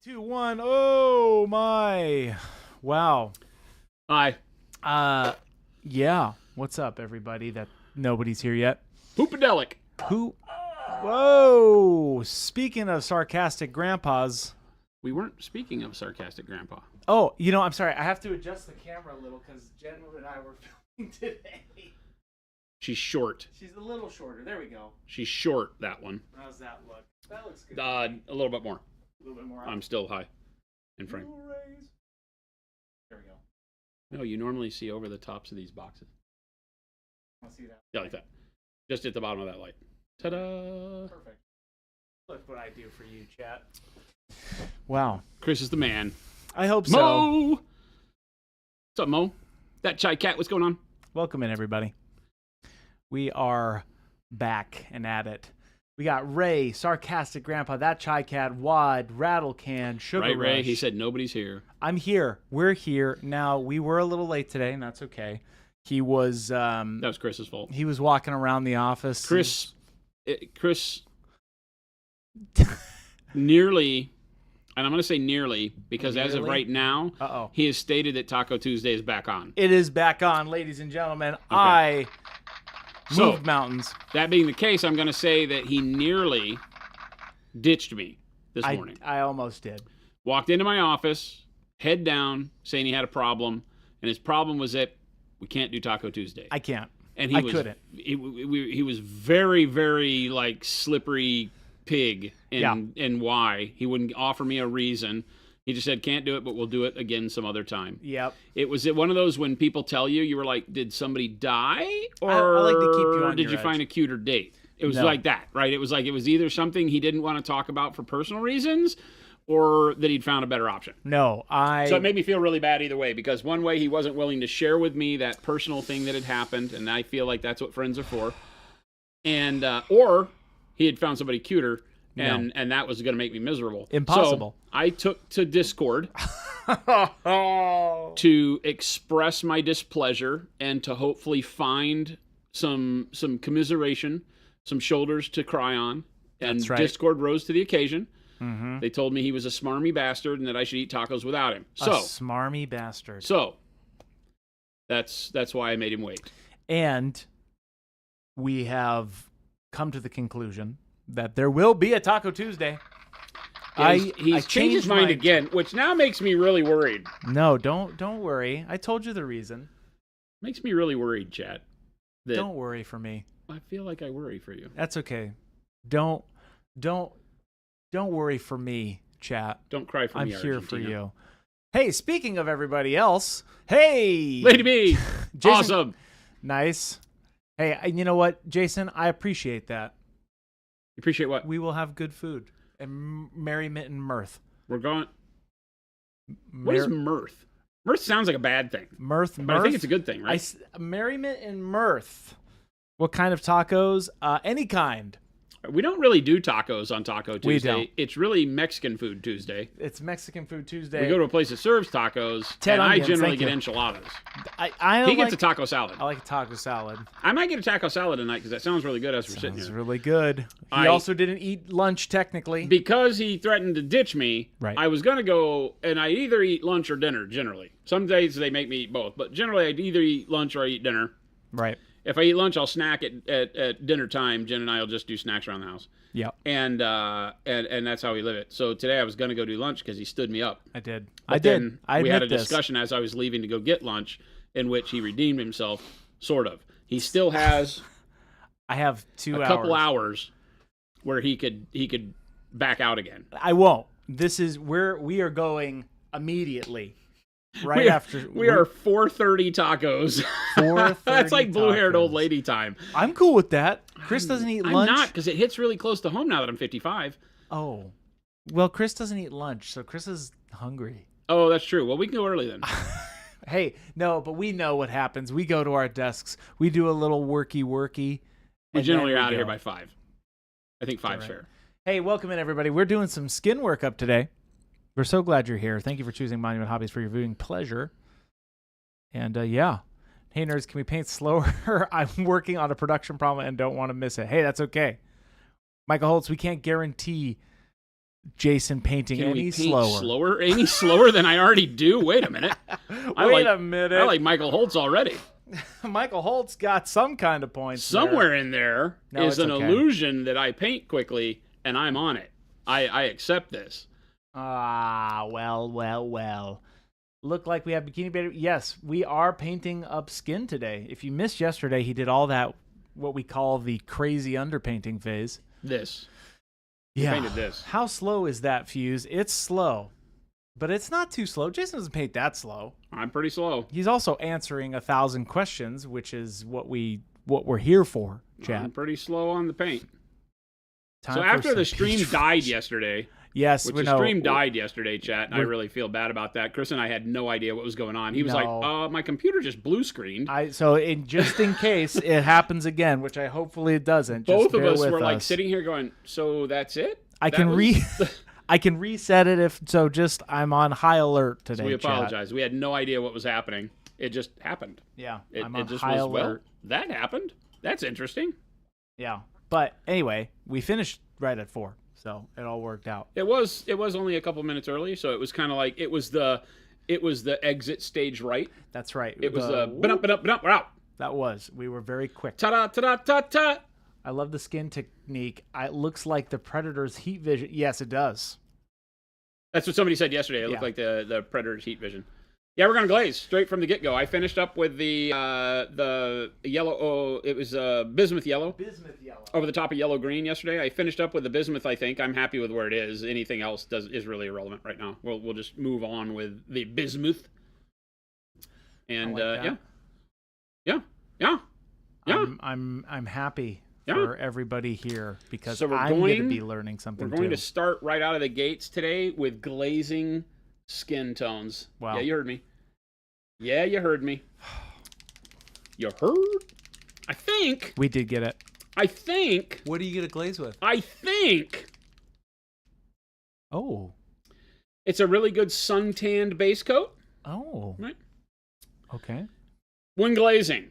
2, 1. Oh my! Wow. Hi. Yeah. What's up, everybody? That nobody's here yet. Poopadelic. Who? Whoa! Speaking of sarcastic grandpas. We weren't speaking of sarcastic grandpa. Oh, I'm sorry. I have to adjust the camera a little because Jen and I were filming today. She's short. She's a little shorter. There we go. She's short, that one. How's that look? That looks good. A little bit more. A little bit more. I'm still high in frame. There we go. No, you normally see over the tops of these boxes. I'll see that. Yeah, like that. Just at the bottom of that light. Ta-da! Perfect. Look what I do for you, chat. Wow. Chris is the man. I hope so. Mo! What's up, Mo? That Chai Cat, what's going on? Welcome in, everybody. We are back and at it. We got Ray, Sarcastic Grandpa, That Chai Cat, Wad, Rattle Can, Sugar Right, Rush. Ray? He said nobody's here. I'm here. We're here. Now, we were a little late today, and that's okay. He was... That was Chris's fault. He was walking around the office. Chris nearly, and I'm going to say nearly, because as of right now, he has stated that Taco Tuesday is back on. It is back on, ladies and gentlemen. Okay. I moved mountains. That being the case, I'm going to say that he nearly ditched me this morning. I almost did. Walked into my office, head down, saying he had a problem, and his problem was that we can't do Taco Tuesday. I can't. And he couldn't. He was very, very like slippery pig in why. He wouldn't offer me a reason. He just said, can't do it, but we'll do it again some other time. Yep. It was one of those when people tell you were like, did somebody die? Or I like to keep you on did you find a cuter date? It was like that, right? It was either something he didn't want to talk about for personal reasons or that he'd found a better option. No, So it made me feel really bad either way, because one way he wasn't willing to share with me that personal thing that had happened, and I feel like that's what friends are for. And or he had found somebody cuter, and that was going to make me miserable. Impossible. So I took to Discord to express my displeasure and to hopefully find some commiseration, some shoulders to cry on. And That's right. Discord rose to the occasion. Mm-hmm. They told me he was a smarmy bastard and that I should eat tacos without him. A smarmy bastard. So that's why I made him wait. And we have come to the conclusion that there will be a Taco Tuesday. He's changed his mind again, which now makes me really worried. No, don't worry. I told you the reason. Makes me really worried, Chad. Don't worry for me. I feel like I worry for you. That's okay. Don't worry for me, chat. Don't cry for me, I'm here Argentina. for you. Hey, speaking of everybody else, hey! Lady B! Jason, awesome! Nice. Hey, you know what, Jason? I appreciate that. You appreciate what? We will have good food and merriment and mirth. We're going... What is mirth? Mirth sounds like a bad thing. Mirth? But I think it's a good thing, right? Merriment and mirth. What kind of tacos? Any kind. We don't really do tacos on Taco Tuesday. We don't. It's really Mexican Food Tuesday. It's Mexican Food Tuesday. We go to a place that serves tacos, Ted and Onions, I generally thank get you. enchiladas. He gets a taco salad. I like a taco salad. I might get a taco salad tonight because that sounds really good as we're sitting here. Sounds really good. He also didn't eat lunch, technically. Because he threatened to ditch me, right. I was going to go, and I either eat lunch or dinner, generally. Some days they make me eat both, but generally I'd either eat lunch or I eat dinner. Right. If I eat lunch, I'll snack at dinner time. Jen and I will just do snacks around the house. Yeah. And that's how we live it. So today I was going to go do lunch because he stood me up. I did. Then we had a discussion as I was leaving to go get lunch in which he redeemed himself, sort of. He still has I have a couple hours where he could back out again. I won't. This is where we are going immediately. Right after we are 4:30 tacos. 4:30 That's like blue-haired tacos. old lady time. I'm cool with that. Chris doesn't eat lunch. I'm not, because it hits really close to home now that I'm 55. Oh. Well, Chris doesn't eat lunch, so Chris is hungry. Oh, that's true. Well, we can go early then. Hey, no, but we know what happens. We go to our desks. We do a little worky. We generally are out of here by 5. I think 5's fair. Hey, welcome in, everybody. We're doing some skin work up today. We're so glad you're here. Thank you for choosing Monument Hobbies for your viewing pleasure. And yeah. Hey, nerds, can we paint slower? I'm working on a production problem and don't want to miss it. Hey, that's okay. Michael Holtz, we can't guarantee Jason painting Can any we paint slower. Any slower than I already do? Wait a minute. Wait a minute. I like Michael Holtz already. Michael Holt's got some kind of points. Somewhere in there No, is it's an okay. illusion that I paint quickly, and I'm on it. I accept this. Well. Look like we have Bikini Baby. Yes, we are painting up skin today. If you missed yesterday, he did all that, what we call the crazy underpainting phase. This. Yeah. Painted this. How slow is that, Fuse? It's slow, but it's not too slow. Jason doesn't paint that slow. I'm pretty slow. He's also answering 1,000 questions, which is what we're here for, chat. I'm pretty slow on the paint. Time So for after some the stream peach died fuzz. yesterday, Yes, which we the know. stream died yesterday, chat, and I We're- really feel bad about that. Chris and I had no idea what was going on. He was No. like, my computer just blue screened. Just in case it happens again, which I hopefully it doesn't. Just Both of bear us with were like us. sitting here going, so that's it? I That can was- I can reset it if so. Just I'm on high alert today. So we chat. apologize. We had no idea what was happening. It just happened. Yeah, It, I'm it on just high was, well, alert. that happened. That's interesting. Yeah, but anyway, we finished right at 4, so it all worked out. It was only a couple minutes early, so it was kind of like it was the exit stage right. That's right. It was whoop, we're out. that was. We were very quick. Ta-da, ta-da, ta-ta. I love the skin technique. It looks like the Predator's heat vision. Yes, it does. That's what somebody said yesterday. It looked Yeah. like the Predator's heat vision. Yeah, we're gonna glaze straight from the get-go. I finished up with the yellow. Oh, it was bismuth yellow Bismuth yellow. over the top of yellow green yesterday. I finished up with the bismuth. I think I'm happy with where it is. Anything else is really irrelevant right now. We'll just move on with the bismuth. And like that. yeah. I'm happy Yeah. for everybody here because So we're I'm going to going- be learning something We're going too. to start right out of the gates today with glazing skin tones. Wow. Yeah, you heard me. Yeah, you heard me. You heard? I think. We did get it. What do you get a glaze with? I think Oh. it's a really good suntanned base coat. Oh. Right. Okay. When glazing,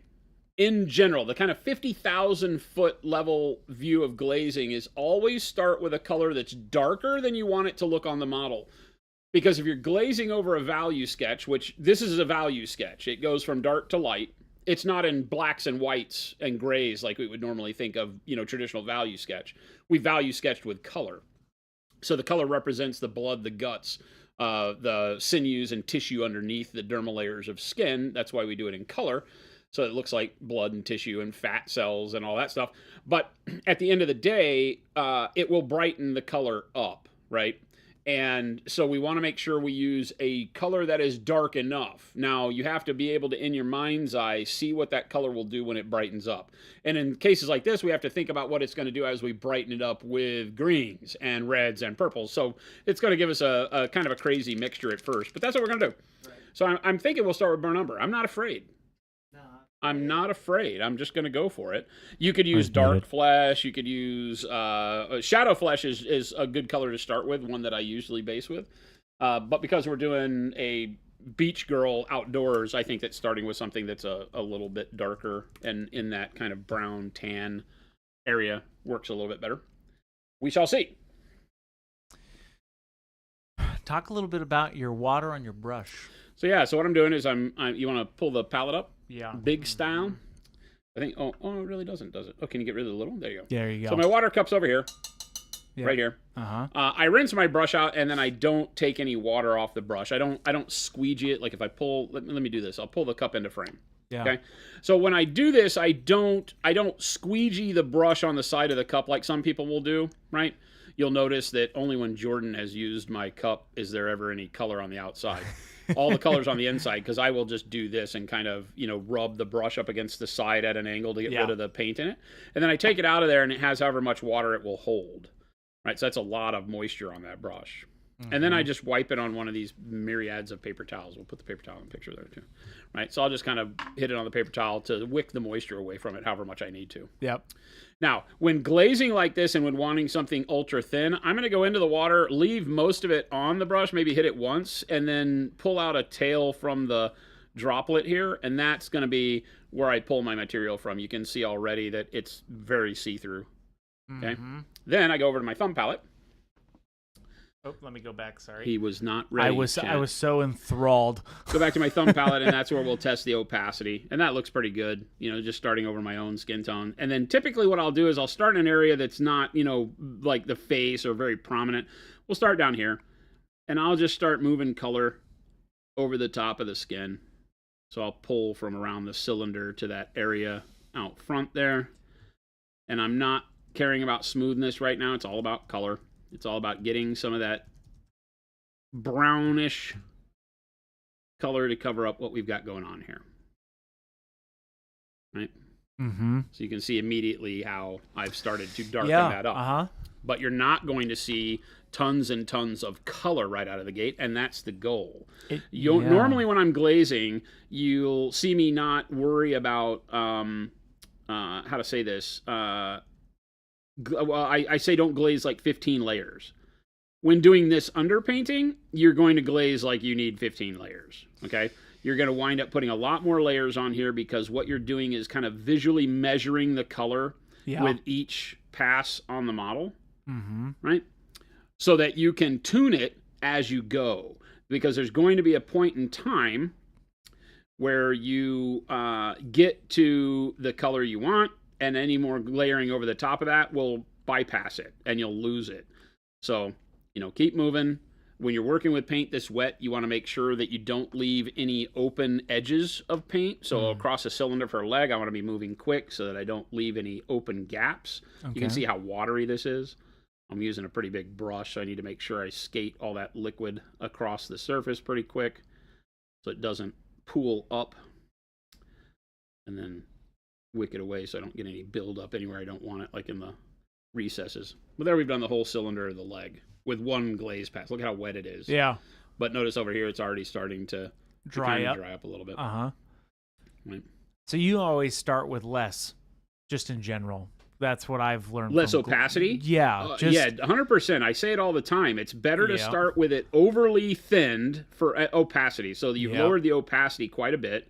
in general, the kind of 50,000 foot level view of glazing is always start with a color that's darker than you want it to look on the model. Because if you're glazing over a value sketch, which this is a value sketch, it goes from dark to light. It's not in blacks and whites and grays like we would normally think of, traditional value sketch. We value sketched with color. So the color represents the blood, the guts, the sinews and tissue underneath the dermal layers of skin. That's why we do it in color. So it looks like blood and tissue and fat cells and all that stuff. But at the end of the day, it will brighten the color up, right? And so we want to make sure we use a color that is dark enough. Now, you have to be able to, in your mind's eye, see what that color will do when it brightens up. And in cases like this, we have to think about what it's going to do as we brighten it up with greens and reds and purples. So it's going to give us a kind of a crazy mixture at first. But that's what we're going to do. Right. So I'm thinking we'll start with burnt umber. I'm not afraid. I'm not afraid. I'm just going to go for it. You could use dark flesh. You could use shadow flesh is a good color to start with, one that I usually base with. But because we're doing a beach girl outdoors, I think that starting with something that's a little bit darker and in that kind of brown tan area works a little bit better. We shall see. Talk a little bit about your water on your brush. So yeah, so what I'm doing is you want to pull the palette up? Yeah. Big style. I think, it really doesn't, does it? Oh, can you get rid of the little? There you go. There you go. So my water cup's over here, Yeah. right here. Uh-huh. I rinse my brush out, and then I don't take any water off the brush. I don't squeegee it. Like if I pull, let me do this. I'll pull the cup into frame. Yeah. Okay. So when I do this, I don't squeegee the brush on the side of the cup like some people will do, right? You'll notice that only when Jordan has used my cup is there ever any color on the outside. All the colors on the inside, because I will just do this and kind of, rub the brush up against the side at an angle to get rid of the paint in it. And then I take it out of there, and it has however much water it will hold. Right, so that's a lot of moisture on that brush. Mm-hmm. And then I just wipe it on one of these myriads of paper towels. We'll put the paper towel in the picture there too. Right, so I'll just kind of hit it on the paper towel to wick the moisture away from it however much I need to. Yep. Now, when glazing like this and when wanting something ultra thin, I'm going to go into the water, leave most of it on the brush, maybe hit it once, and then pull out a tail from the droplet here, and that's going to be where I pull my material from. You can see already that it's very see-through. Okay. Mm-hmm. Then I go over to my thumb palette, Oh, let me go back. Sorry. He was not ready. I was so enthralled. Go back to my thumb palette, and that's where we'll test the opacity. And that looks pretty good, just starting over my own skin tone. And then typically what I'll do is I'll start in an area that's not, like the face or very prominent. We'll start down here, and I'll just start moving color over the top of the skin. So I'll pull from around the cylinder to that area out front there. And I'm not caring about smoothness right now. It's all about color. It's all about getting some of that brownish color to cover up what we've got going on here. Right? Mm-hmm. So you can see immediately how I've started to darken that up. Uh-huh. But you're not going to see tons and tons of color right out of the gate, and that's the goal. Normally when I'm glazing, you'll see me not worry about, how to say this, well, I say don't glaze like 15 layers. When doing this underpainting, you're going to glaze like you need 15 layers, okay? You're going to wind up putting a lot more layers on here because what you're doing is kind of visually measuring the color with each pass on the model, right? So that you can tune it as you go. Because there's going to be a point in time where you get to the color you want, and any more layering over the top of that will bypass it, and you'll lose it. So, keep moving. When you're working with paint this wet, you want to make sure that you don't leave any open edges of paint. So across a cylinder for a leg, I want to be moving quick so that I don't leave any open gaps. Okay. You can see how watery this is. I'm using a pretty big brush, so I need to make sure I skate all that liquid across the surface pretty quick so it doesn't pool up. And then wick it away so I don't get any buildup anywhere I don't want it, like in the recesses. But there we've done the whole cylinder of the leg with one glaze pass. Look how wet it is. Yeah. But notice over here it's already starting to dry up a little bit. Uh-huh. Right. So you always start with less, just in general. That's what I've learned. Less opacity? Yeah. Yeah, 100%. I say it all the time. It's better to start with it overly thinned for opacity. So you've lowered the opacity quite a bit.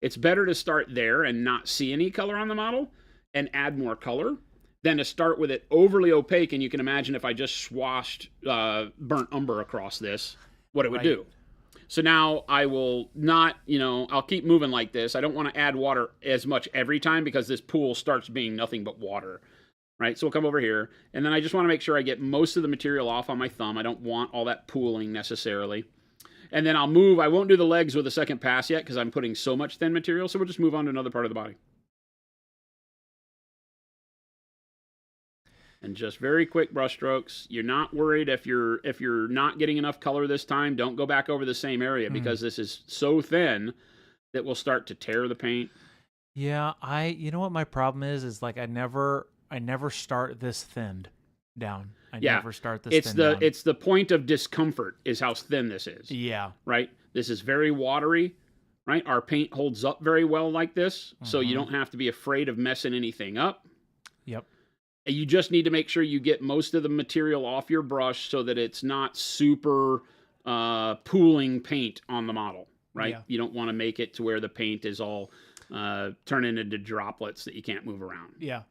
It's better to start there and not see any color on the model and add more color than to start with it overly opaque. And you can imagine if I just swashed burnt umber across this, what it would do. So now I will not, I'll keep moving like this. I don't want to add water as much every time because this pool starts being nothing but water, right? So we'll come over here, and then I just want to make sure I get most of the material off on my thumb. I don't want all that pooling necessarily. And then I'll move. I won't do the legs with a second pass yet because I'm putting so much thin material, so we'll just move on to another part of the body. And just very quick brush strokes. You're not worried if you're not getting enough color this time. Don't go back over the same area because this is so thin that will start to tear the paint. Yeah, you know what my problem is like I never start this thinned down. I never start this thin down. It's the point of discomfort is how thin this is. Yeah. Right? This is very watery, right? Our paint holds up very well like this, so you don't have to be afraid of messing anything up. Yep. You just need to make sure you get most of the material off your brush so that it's not super pooling paint on the model, right? Yeah. You don't want to make it to where the paint is all turning into droplets that you can't move around. Yeah.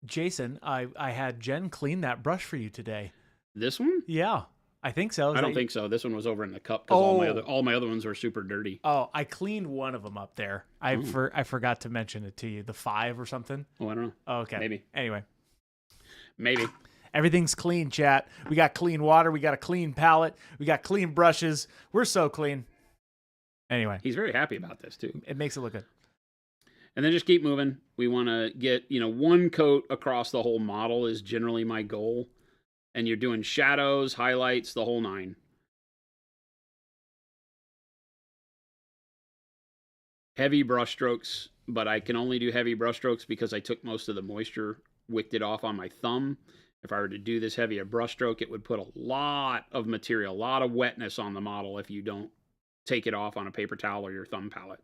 Jason, I had Jen clean that brush for you today. This one? Yeah, I think so. I don't think so. This one was over in the cup because all my other ones were super dirty. Oh, I cleaned one of them up there. I forgot to mention it to you. The 5 or something. Oh, I don't know. Oh, okay. Maybe. Anyway. Maybe. Everything's clean, chat. We got clean water. We got a clean palette. We got clean brushes. We're so clean. Anyway. He's very happy about this, too. It makes it look good. And then just keep moving. We want to get, one coat across the whole model is generally my goal. And you're doing shadows, highlights, the whole 9. Heavy brush strokes, but I can only do heavy brush strokes because I took most of the moisture, wicked it off on my thumb. If I were to do this heavy a brush stroke, it would put a lot of material, a lot of wetness on the model if you don't take it off on a paper towel or your thumb palette.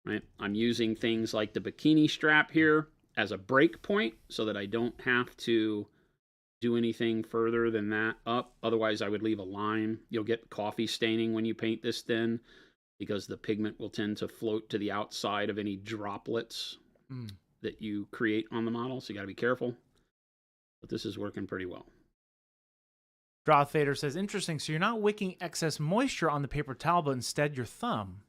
Right? I'm using things like the bikini strap here as a break point so that I don't have to do anything further than that up. Otherwise, I would leave a line. You'll get coffee staining when you paint this thin because the pigment will tend to float to the outside of any droplets that you create on the model. So you got to be careful. But this is working pretty well. Droth Vader says, interesting. So you're not wicking excess moisture on the paper towel, but instead your thumb.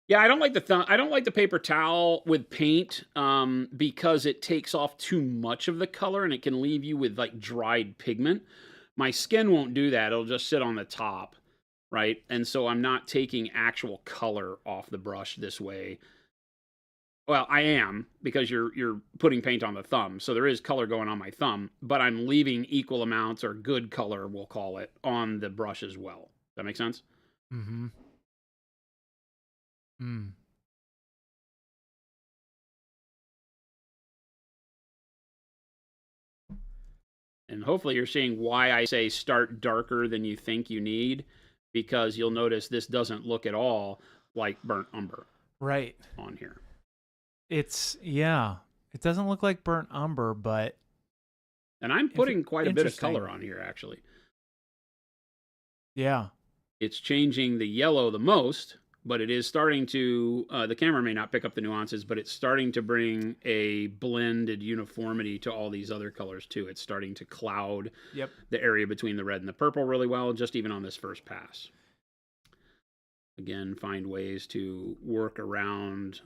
Yeah, I don't like the thumb. I don't like the paper towel with paint because it takes off too much of the color and it can leave you with like dried pigment. My skin won't do that. It'll just sit on the top, right? And so I'm not taking actual color off the brush this way. Well, I am, because you're putting paint on the thumb, so there is color going on my thumb, but I'm leaving equal amounts, or good color, we'll call it, on the brush as well. Does that make sense? Mm-hmm. Mm. And hopefully you're seeing why I say start darker than you think you need, because you'll notice this doesn't look at all like burnt umber. Right. On here. Yeah. It doesn't look like burnt umber, but... And I'm putting quite a bit of color on here, actually. Yeah. It's changing the yellow the most, but it is starting to... the camera may not pick up the nuances, but it's starting to bring a blended uniformity to all these other colors, too. It's starting to cloud the area between the red and the purple really well, just even on this first pass. Again, find ways to work around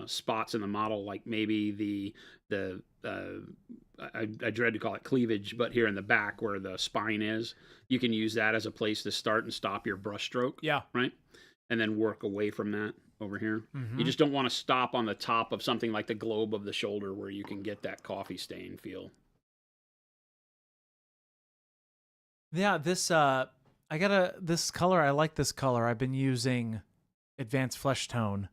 spots in the model, like maybe I dread to call it cleavage, but here in the back where the spine is, you can use that as a place to start and stop your brush stroke. Yeah. Right? And then work away from that over here. Mm-hmm. You just don't want to stop on the top of something like the globe of the shoulder where you can get that coffee stain feel. Yeah, this this color. I like this color. I've been using Advanced Flesh Tone.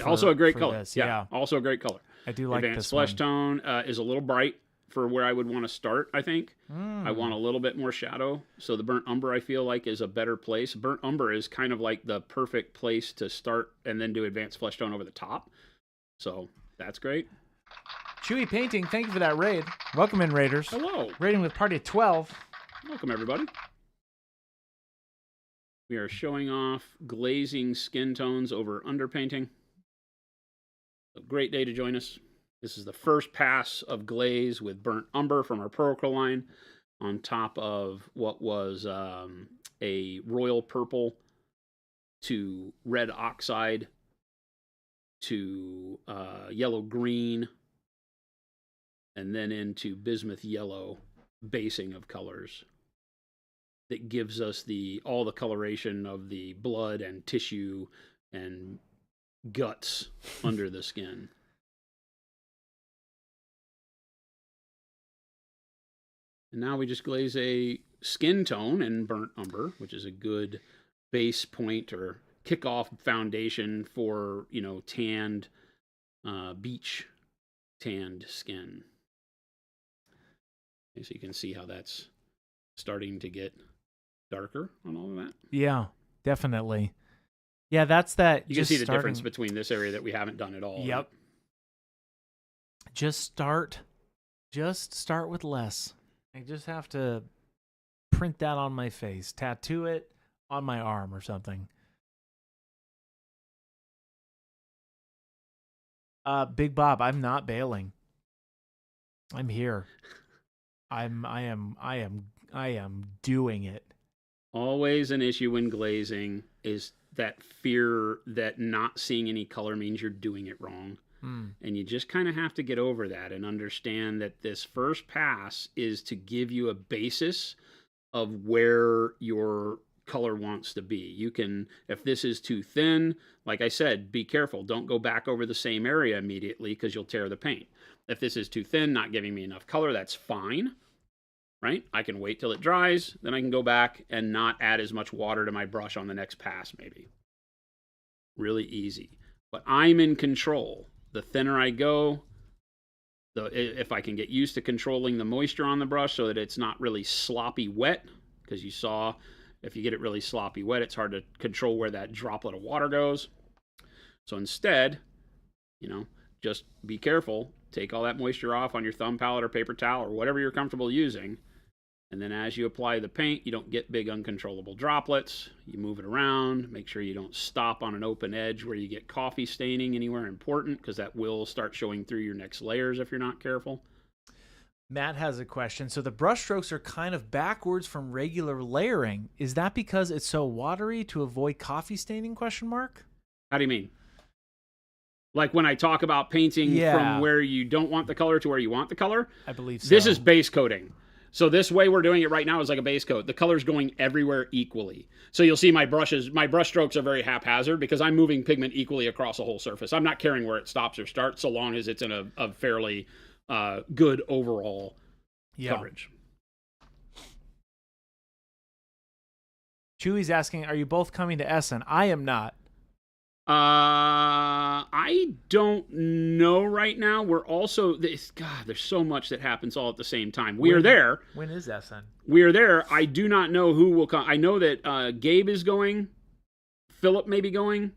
Also a great color. Yeah, also a great color. I do like Advanced this Flesh one. Tone is a little bright for where I would want to start, I think. I want a little bit more shadow. So the burnt umber, I feel like, is a better place. Burnt umber is kind of like the perfect place to start and then do Advanced Flesh Tone over the top. So that's great. Chewy Painting, thank you for that raid. Welcome in, Raiders. Hello. Raiding with party of 12. Welcome, everybody. We are showing off glazing skin tones over underpainting. A great day to join us. This is the first pass of glaze with burnt umber from our Proacryl line on top of what was a royal purple to red oxide to yellow green and then into bismuth yellow basing of colors that gives us all the coloration of the blood and tissue and guts under the skin. And now we just glaze a skin tone in burnt umber, which is a good base point or kickoff foundation for, tanned, beach tanned skin. Okay, so you can see how that's starting to get darker on all of that. Yeah, definitely. Yeah, that's that. You can see the difference between this area that we haven't done at all. Yep. Right? Just start with less. I just have to print that on my face, tattoo it on my arm or something. Big Bob, I'm not bailing. I'm here. I am doing it. Always an issue when glazing is that fear that not seeing any color means you're doing it wrong. And you just kind of have to get over that and understand that this first pass is to give you a basis of where your color wants to be. You can, if this is too thin, like I said, be careful. Don't go back over the same area immediately because you'll tear the paint. If this is too thin, not giving me enough color, that's fine. Right? I can wait till it dries, then I can go back and not add as much water to my brush on the next pass, maybe. Really easy. But I'm in control. The thinner I go, if I can get used to controlling the moisture on the brush so that it's not really sloppy wet, because you saw if you get it really sloppy wet, it's hard to control where that droplet of water goes. So instead, just be careful. Take all that moisture off on your thumb palette or paper towel or whatever you're comfortable using. And then as you apply the paint, you don't get big uncontrollable droplets. You move it around. Make sure you don't stop on an open edge where you get coffee staining anywhere important, because that will start showing through your next layers if you're not careful. Matt has a question. So the brush strokes are kind of backwards from regular layering. Is that because it's so watery to avoid coffee staining? Question mark. How do you mean? Like when I talk about painting from where you don't want the color to where you want the color? I believe so. This is base coating. So this way we're doing it right now is like a base coat. The color's going everywhere equally. So you'll see my brush strokes are very haphazard because I'm moving pigment equally across the whole surface. I'm not caring where it stops or starts so long as it's in a fairly good overall coverage. Chewy's asking, are you both coming to Essen? I am not. I don't know right now. We're also there's so much that happens all at the same time. We are there. When is Essen? We are there. I do not know who will come. I know that Gabe is going. Philip may be going.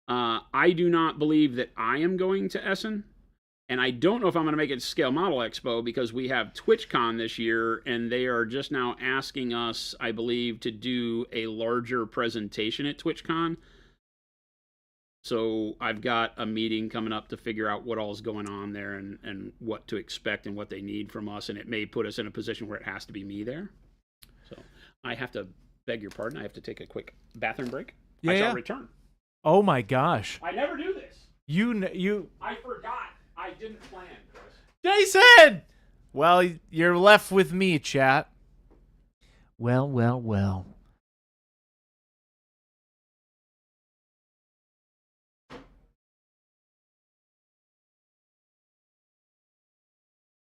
I do not believe that I am going to Essen. And I don't know if I'm going to make it to Scale Model Expo because we have TwitchCon this year, and they are just now asking us, I believe, to do a larger presentation at TwitchCon. So I've got a meeting coming up to figure out what all is going on there and what to expect and what they need from us. And it may put us in a position where it has to be me there. So I have to beg your pardon. I have to take a quick bathroom break. I shall return. Oh, my gosh. I never do this. I forgot. I didn't plan, Chris. Jason! Well, you're left with me, chat. Well.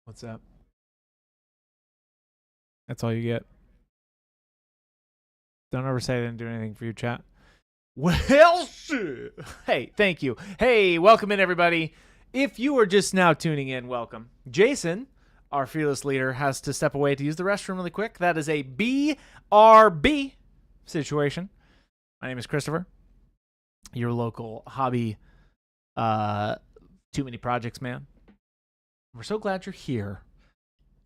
What's up? That's all you get. Don't ever say I didn't do anything for you, chat. Well, shit. Hey, thank you. Hey, welcome in, everybody. If you are just now tuning in, welcome. Jason, our fearless leader, has to step away to use the restroom really quick. That is a BRB situation. My name is Christopher, your local hobby too many projects man. We're so glad you're here.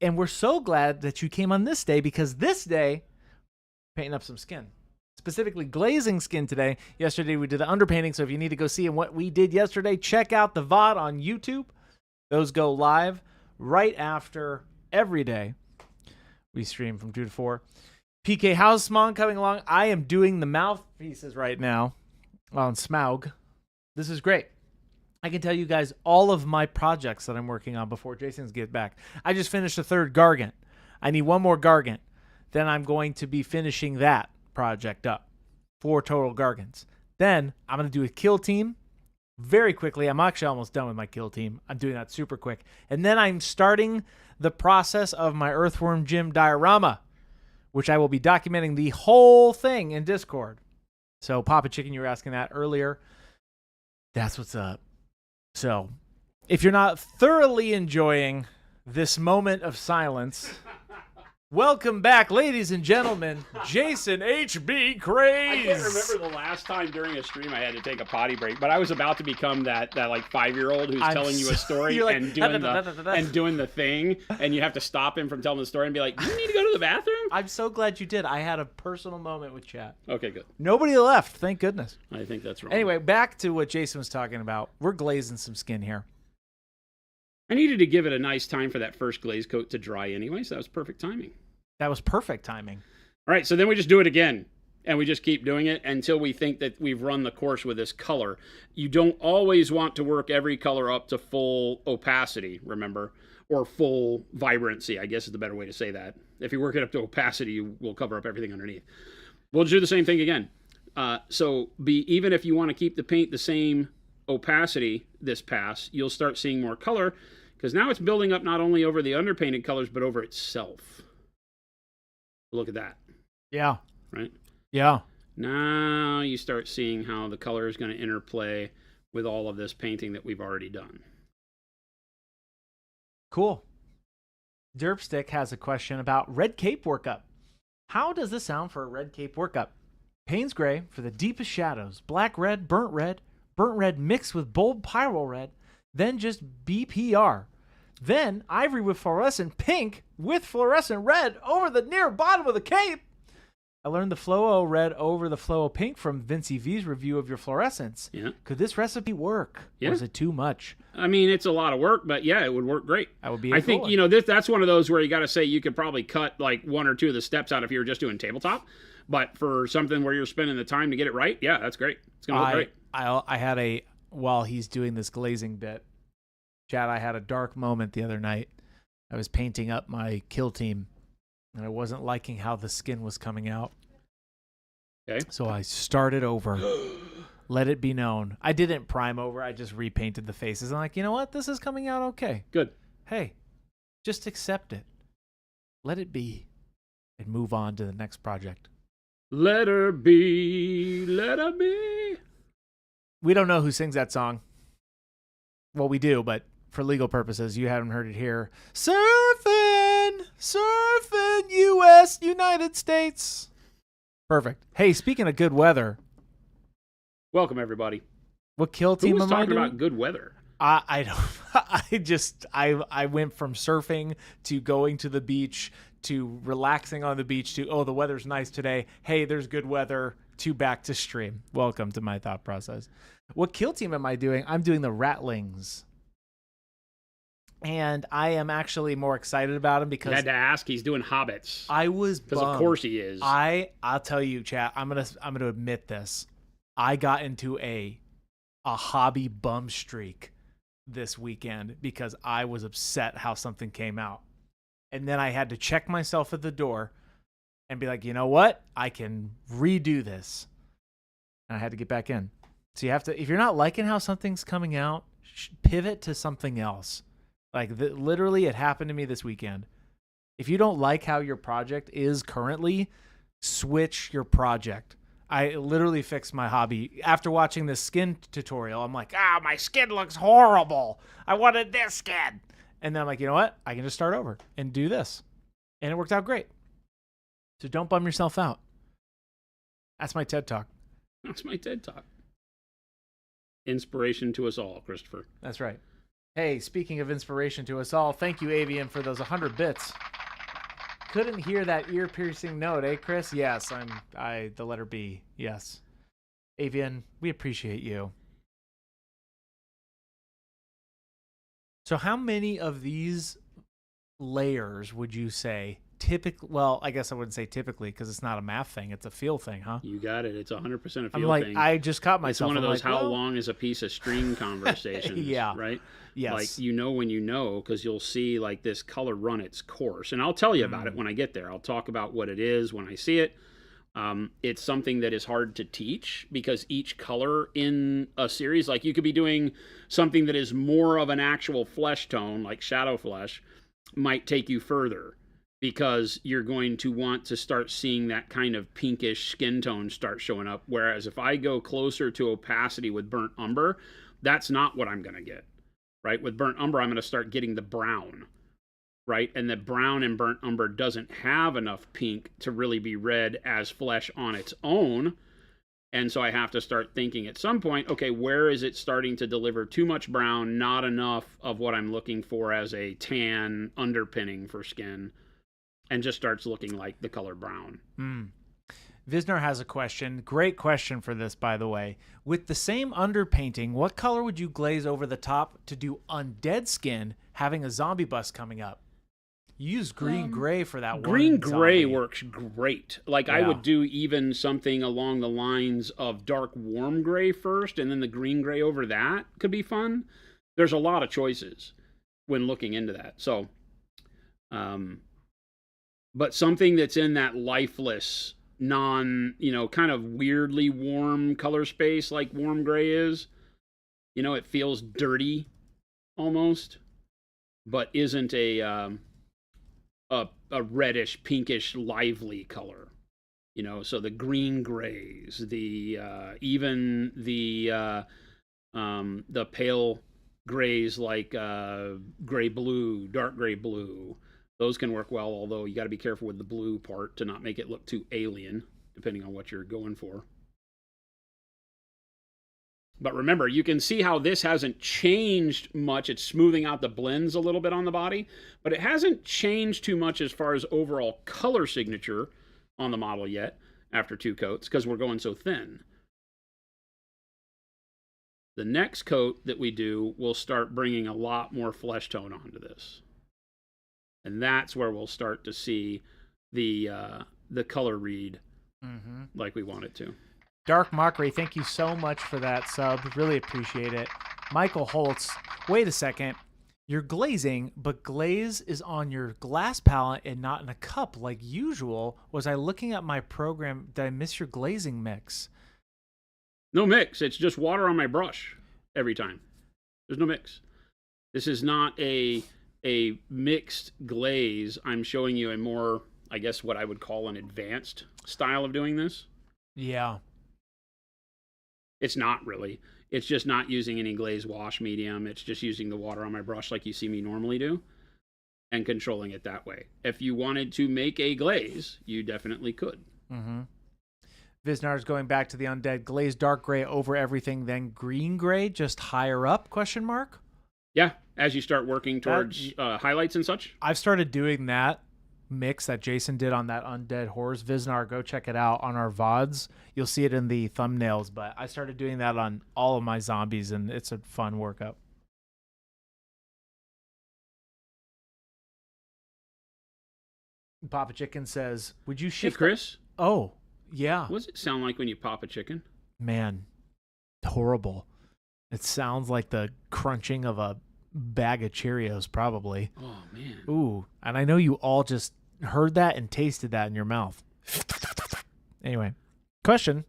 And we're so glad that you came on this day because this day, painting up some skin. Specifically glazing skin today. Yesterday we did the underpainting, so if you need to go see what we did yesterday, check out the VOD on YouTube. Those go live right after every day. We stream from 2 to 4. PK Housemon coming along. I am doing the mouthpieces right now on Smaug. This is great. I can tell you guys all of my projects that I'm working on before Jason's get back. I just finished the 3rd Gargant. I need 1 more Gargant. Then I'm going to be finishing that project up. 4 total Gargants. Then I'm going to do a kill team very quickly. I'm actually almost done with my kill team. I'm doing that super quick. And then I'm starting the process of my Earthworm Jim diorama, which I will be documenting the whole thing in Discord. So Papa Chicken, you were asking that earlier. That's what's up. So if you're not thoroughly enjoying this moment of silence, welcome back, ladies and gentlemen, Jason H.B. Craze. I can't remember the last time during a stream I had to take a potty break, but I was about to become that like 5-year-old who's telling you a story like, and doing the thing, and you have to stop him from telling the story and be like, "You need to go to the bathroom?" I'm so glad you did. I had a personal moment with chat. Okay, good. Nobody left, thank goodness. I think that's wrong. Anyway, back to what Jason was talking about. We're glazing some skin here. I needed to give it a nice time for that first glaze coat to dry anyway, so that was perfect timing. That was perfect timing. All right, so then we just do it again, and we just keep doing it until we think that we've run the course with this color. You don't always want to work every color up to full opacity, remember, or full vibrancy, I guess is the better way to say that. If you work it up to opacity, you will cover up everything underneath. We'll do the same thing again. Even if you want to keep the paint the same opacity this pass, you'll start seeing more color, because now it's building up not only over the underpainted colors, but over itself. Look at that. Yeah. Right? Yeah. Now you start seeing how the color is going to interplay with all of this painting that we've already done. Cool. Derpstick has a question about red cape workup. How does this sound for a red cape workup? Payne's gray for the deepest shadows, black red mixed with bold pyro red, then just BPR. Then ivory with fluorescent pink with fluorescent red over the near bottom of the cape. I learned the Flow-O red over the Flow-O pink from Vincey V's review of your fluorescence. Yeah. Could this recipe work? Yeah. Or is it too much? I mean, it's a lot of work, but yeah, it would work great. I would be. I think, you know, that's one of those where you got to say you could probably cut like one or two of the steps out if you were just doing tabletop. But for something where you're spending the time to get it right, yeah, that's great. It's going to look great. I had while he's doing this glazing bit, Chad, I had a dark moment the other night. I was painting up my kill team, and I wasn't liking how the skin was coming out. Okay. So I started over. Let it be known. I didn't prime over. I just repainted the faces. I'm like, you know what? This is coming out okay. Good. Hey, just accept it. Let it be. And move on to the next project. Let her be. Let her be. We don't know who sings that song. Well, we do, but for legal purposes, you haven't heard it here. Surfin', United States. Perfect. Hey, speaking of good weather. Welcome, everybody. What kill team Who was am I talking doing? about good weather? I don't. I went from surfing to going to the beach to relaxing on the beach to, oh, the weather's nice today. Hey, there's good weather, to back to stream. Welcome to my thought process. What kill team am I doing? I'm doing the Ratlings. And I am actually more excited about him because I had to ask. He's doing Hobbits. I was because of course he is. I'll tell you, chat. I'm gonna admit this. I got into a hobby bum streak this weekend because I was upset how something came out. And then I had to check myself at the door and be like, you know what? I can redo this. And I had to get back in. So you have to, if you're not liking how something's coming out, pivot to something else. Like literally it happened to me this weekend. If you don't like how your project is currently, switch your project. I literally fixed my hobby. After watching this skin tutorial, I'm like, my skin looks horrible. I wanted this skin. And then I'm like, you know what? I can just start over and do this. And it worked out great. So don't bum yourself out. That's my TED Talk. That's my TED Talk. Inspiration to us all, Christopher. That's right. Hey, speaking of inspiration to us all, thank you, Avian, for those 100 bits. Couldn't hear that ear-piercing note, eh, Chris? Yes, the letter B. Yes. Avian, we appreciate you. So how many of these layers would you say well, I guess I wouldn't say typically because it's not a math thing. It's a feel thing, huh? You got it. It's 100% a feel I'm like, thing. I just caught myself. It's one of those like, how long is a piece of string conversations, yeah. Right? Yes. Like, you know when you know because you'll see like this color run its course. And I'll tell you about it when I get there. I'll talk about what it is when I see it. It's something that is hard to teach because each color in a series, like you could be doing something that is more of an actual flesh tone, like shadow flesh, might take you further because you're going to want to start seeing that kind of pinkish skin tone start showing up. Whereas if I go closer to opacity with burnt umber, that's not what I'm going to get, right? With burnt umber, I'm going to start getting the brown. Right? And the brown and burnt umber doesn't have enough pink to really be read as flesh on its own. And so I have to start thinking at some point, okay, where is it starting to deliver too much brown, not enough of what I'm looking for as a tan underpinning for skin, and just starts looking like the color brown. Visner has a question. Great question for this, by the way. With the same underpainting, what color would you glaze over the top to do undead skin having a zombie bust coming up? You use green-gray for that one. Green-gray zombie. works great. Like, Yeah. I would do even something along the lines of dark warm gray first, and then the green-gray over that could be fun. There's a lot of choices when looking into that. So, but something that's in that lifeless, kind of weirdly warm color space like warm gray is, it feels dirty almost, but isn't a reddish, pinkish, lively color, so the green grays, even the pale grays like gray blue, dark gray blue, those can work well, although you got to be careful with the blue part to not make it look too alien, depending on what you're going for. But remember, you can see how this hasn't changed much. It's smoothing out the blends a little bit on the body, but it hasn't changed too much as far as overall color signature on the model yet after 2 coats because we're going so thin. The next coat that we do will start bringing a lot more flesh tone onto this. And that's where we'll start to see the color read like we want it to. Dark Mockery, thank you so much for that sub. Really appreciate it. Michael Holtz, wait a second. You're glazing, but glaze is on your glass palette and not in a cup like usual. Was I looking at my program? Did I miss your glazing mix? No mix. It's just water on my brush every time. There's no mix. This is not a mixed glaze. I'm showing you a more, I guess, what I would call an advanced style of doing this. Yeah. It's not really. It's just not using any glaze wash medium. It's just using the water on my brush like you see me normally do and controlling it that way. If you wanted to make a glaze, you definitely could. Viznar's going back to the undead. Glaze dark gray over everything, then green gray, just higher up, question mark? Yeah, as you start working towards highlights and such. I've started doing that mix that Jason did on that Undead Horrors. Viznar, go check it out on our VODs. You'll see it in the thumbnails, but I started doing that on all of my zombies, and it's a fun workup. Papa Chicken says, would you shift... Hey, Chris? Oh, yeah. What does it sound like when you pop a chicken? Man, horrible. It sounds like the crunching of a bag of Cheerios, probably. Oh, man. Ooh, and I know you all just heard that and tasted that in your mouth. Anyway, question.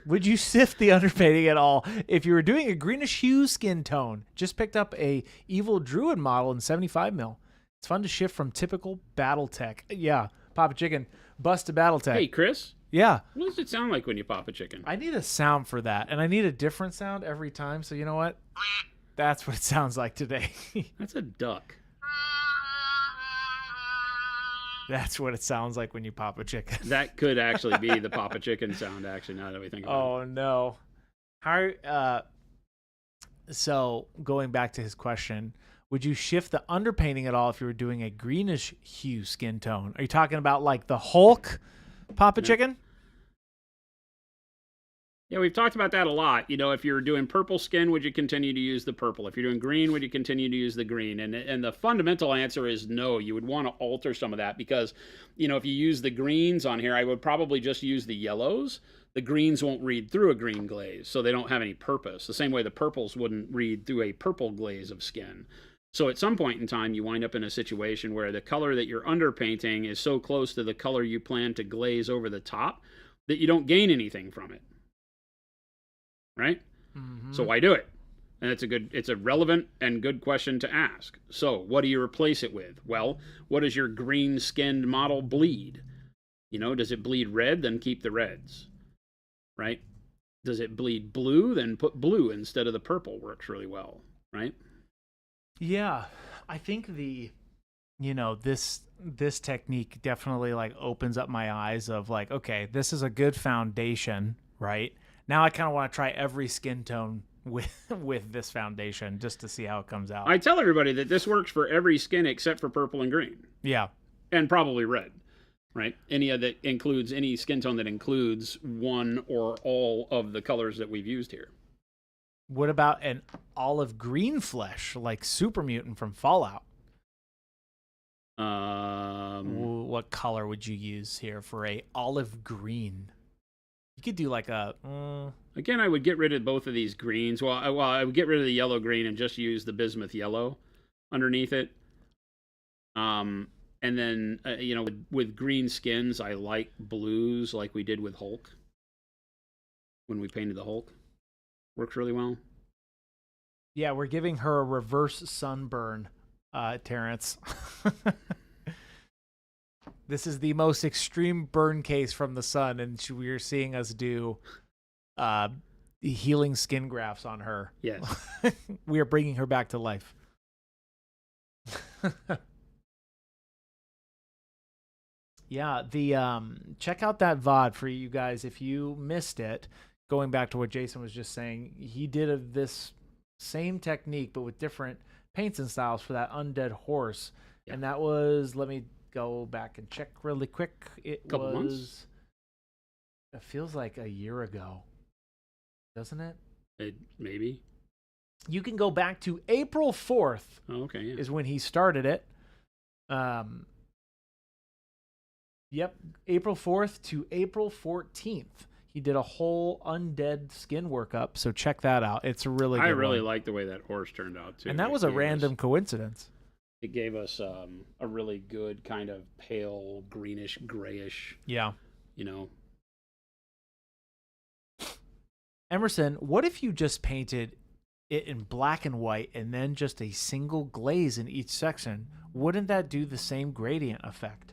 Would you sift the underpainting at all if you were doing a greenish hue skin tone? Just picked up a Evil Druid model in 75 mil. It's fun to shift from typical Battletech. Yeah, Papa Chicken, bust to Battletech. Hey, Chris? Yeah. What does it sound like when you pop a chicken? I need a sound for that, and I need a different sound every time, so you know what? That's what it sounds like today. That's a duck. That's what it sounds like when you pop a chicken. That could actually be the pop a chicken sound, actually, now that we think about it. Oh, no. How? So, going back to his question, would you shift the underpainting at all if you were doing a greenish hue skin tone? Are you talking about like the Hulk Papa Chicken? Yeah, we've talked about that a lot. You know, if you're doing purple skin, would you continue to use the purple? If you're doing green, would you continue to use the green? And the fundamental answer is no. You would want to alter some of that because, you know, if you use the greens on here, I would probably just use the yellows. The greens won't read through a green glaze, so they don't have any purpose. The same way the purples wouldn't read through a purple glaze of skin. So at some point in time, you wind up in a situation where the color that you're underpainting is so close to the color you plan to glaze over the top that you don't gain anything from it. Right? Mm-hmm. So why do it? And it's a relevant and good question to ask. So what do you replace it with? Well, what does your green-skinned model bleed? You know, does it bleed red? Then keep the reds. Right? Does it bleed blue? Then put blue instead of the purple. Works really well. Right? Yeah. I think this technique definitely like opens up my eyes of like, okay, this is a good foundation, right? Now I kind of want to try every skin tone with this foundation just to see how it comes out. I tell everybody that this works for every skin except for purple and green. Yeah. And probably red, right? Any skin tone that includes one or all of the colors that we've used here. What about an olive green flesh like Super Mutant from Fallout? What color would you use here for a olive green? You could do like a... Again, I would get rid of both of these greens. Well, I would get rid of the yellow green and just use the bismuth yellow underneath it. And then, with green skins, I like blues like we did with Hulk. When we painted the Hulk. Works really well. Yeah, we're giving her a reverse sunburn, Terrence. This is the most extreme burn case from the sun, and we're seeing us do healing skin grafts on her. Yes. We are bringing her back to life. Yeah, check out that VOD for you guys if you missed it. Going back to what Jason was just saying, he did this same technique but with different paints and styles for that undead horse. Yeah. And that was, let me go back and check really quick. It Couple was. months? It feels like a year ago, doesn't it? Maybe. You can go back to April 4th. Oh, okay. Yeah. Is when he started it. Yep, April 4th to April 14th. He did a whole undead skin workup, so check that out. It's a really good I really one. like the way that horse turned out, too. And that was a random coincidence. It gave us a really good kind of pale, greenish, grayish, Yeah. you know. Emerson, what if you just painted it in black and white and then just a single glaze in each section? Wouldn't that do the same gradient effect?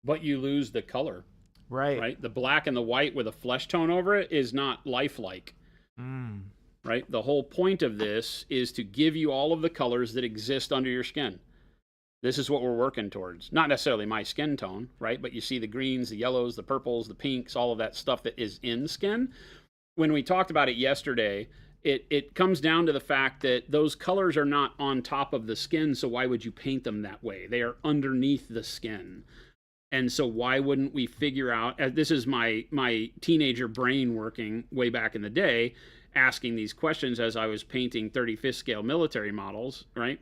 But you lose the color. Right? The black and the white with a flesh tone over it is not lifelike. Right? The whole point of this is to give you all of the colors that exist under your skin. This is what we're working towards. Not necessarily my skin tone, right? But you see the greens, the yellows, the purples, the pinks, all of that stuff that is in skin. When we talked about it yesterday, it comes down to the fact that those colors are not on top of the skin, so why would you paint them that way? They are underneath the skin. And so why wouldn't we figure out, this is my teenager brain working way back in the day, asking these questions as I was painting 35th scale military models, right?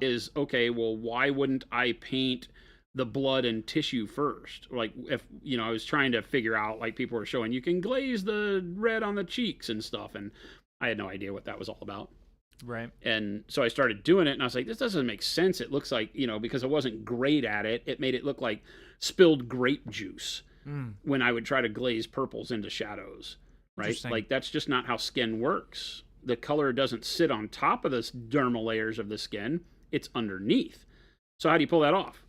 Is, okay, well, why wouldn't I paint the blood and tissue first? Like, if, you know, I was trying to figure out, like people were showing, you can glaze the red on the cheeks and stuff. And I had no idea what that was all about. Right. And so I started doing it, and I was like, this doesn't make sense. It looks like, you know, because I wasn't great at it, it made it look like spilled grape juice when I would try to glaze purples into shadows, right? Like, that's just not how skin works. The color doesn't sit on top of the dermal layers of the skin. It's underneath. So how do you pull that off,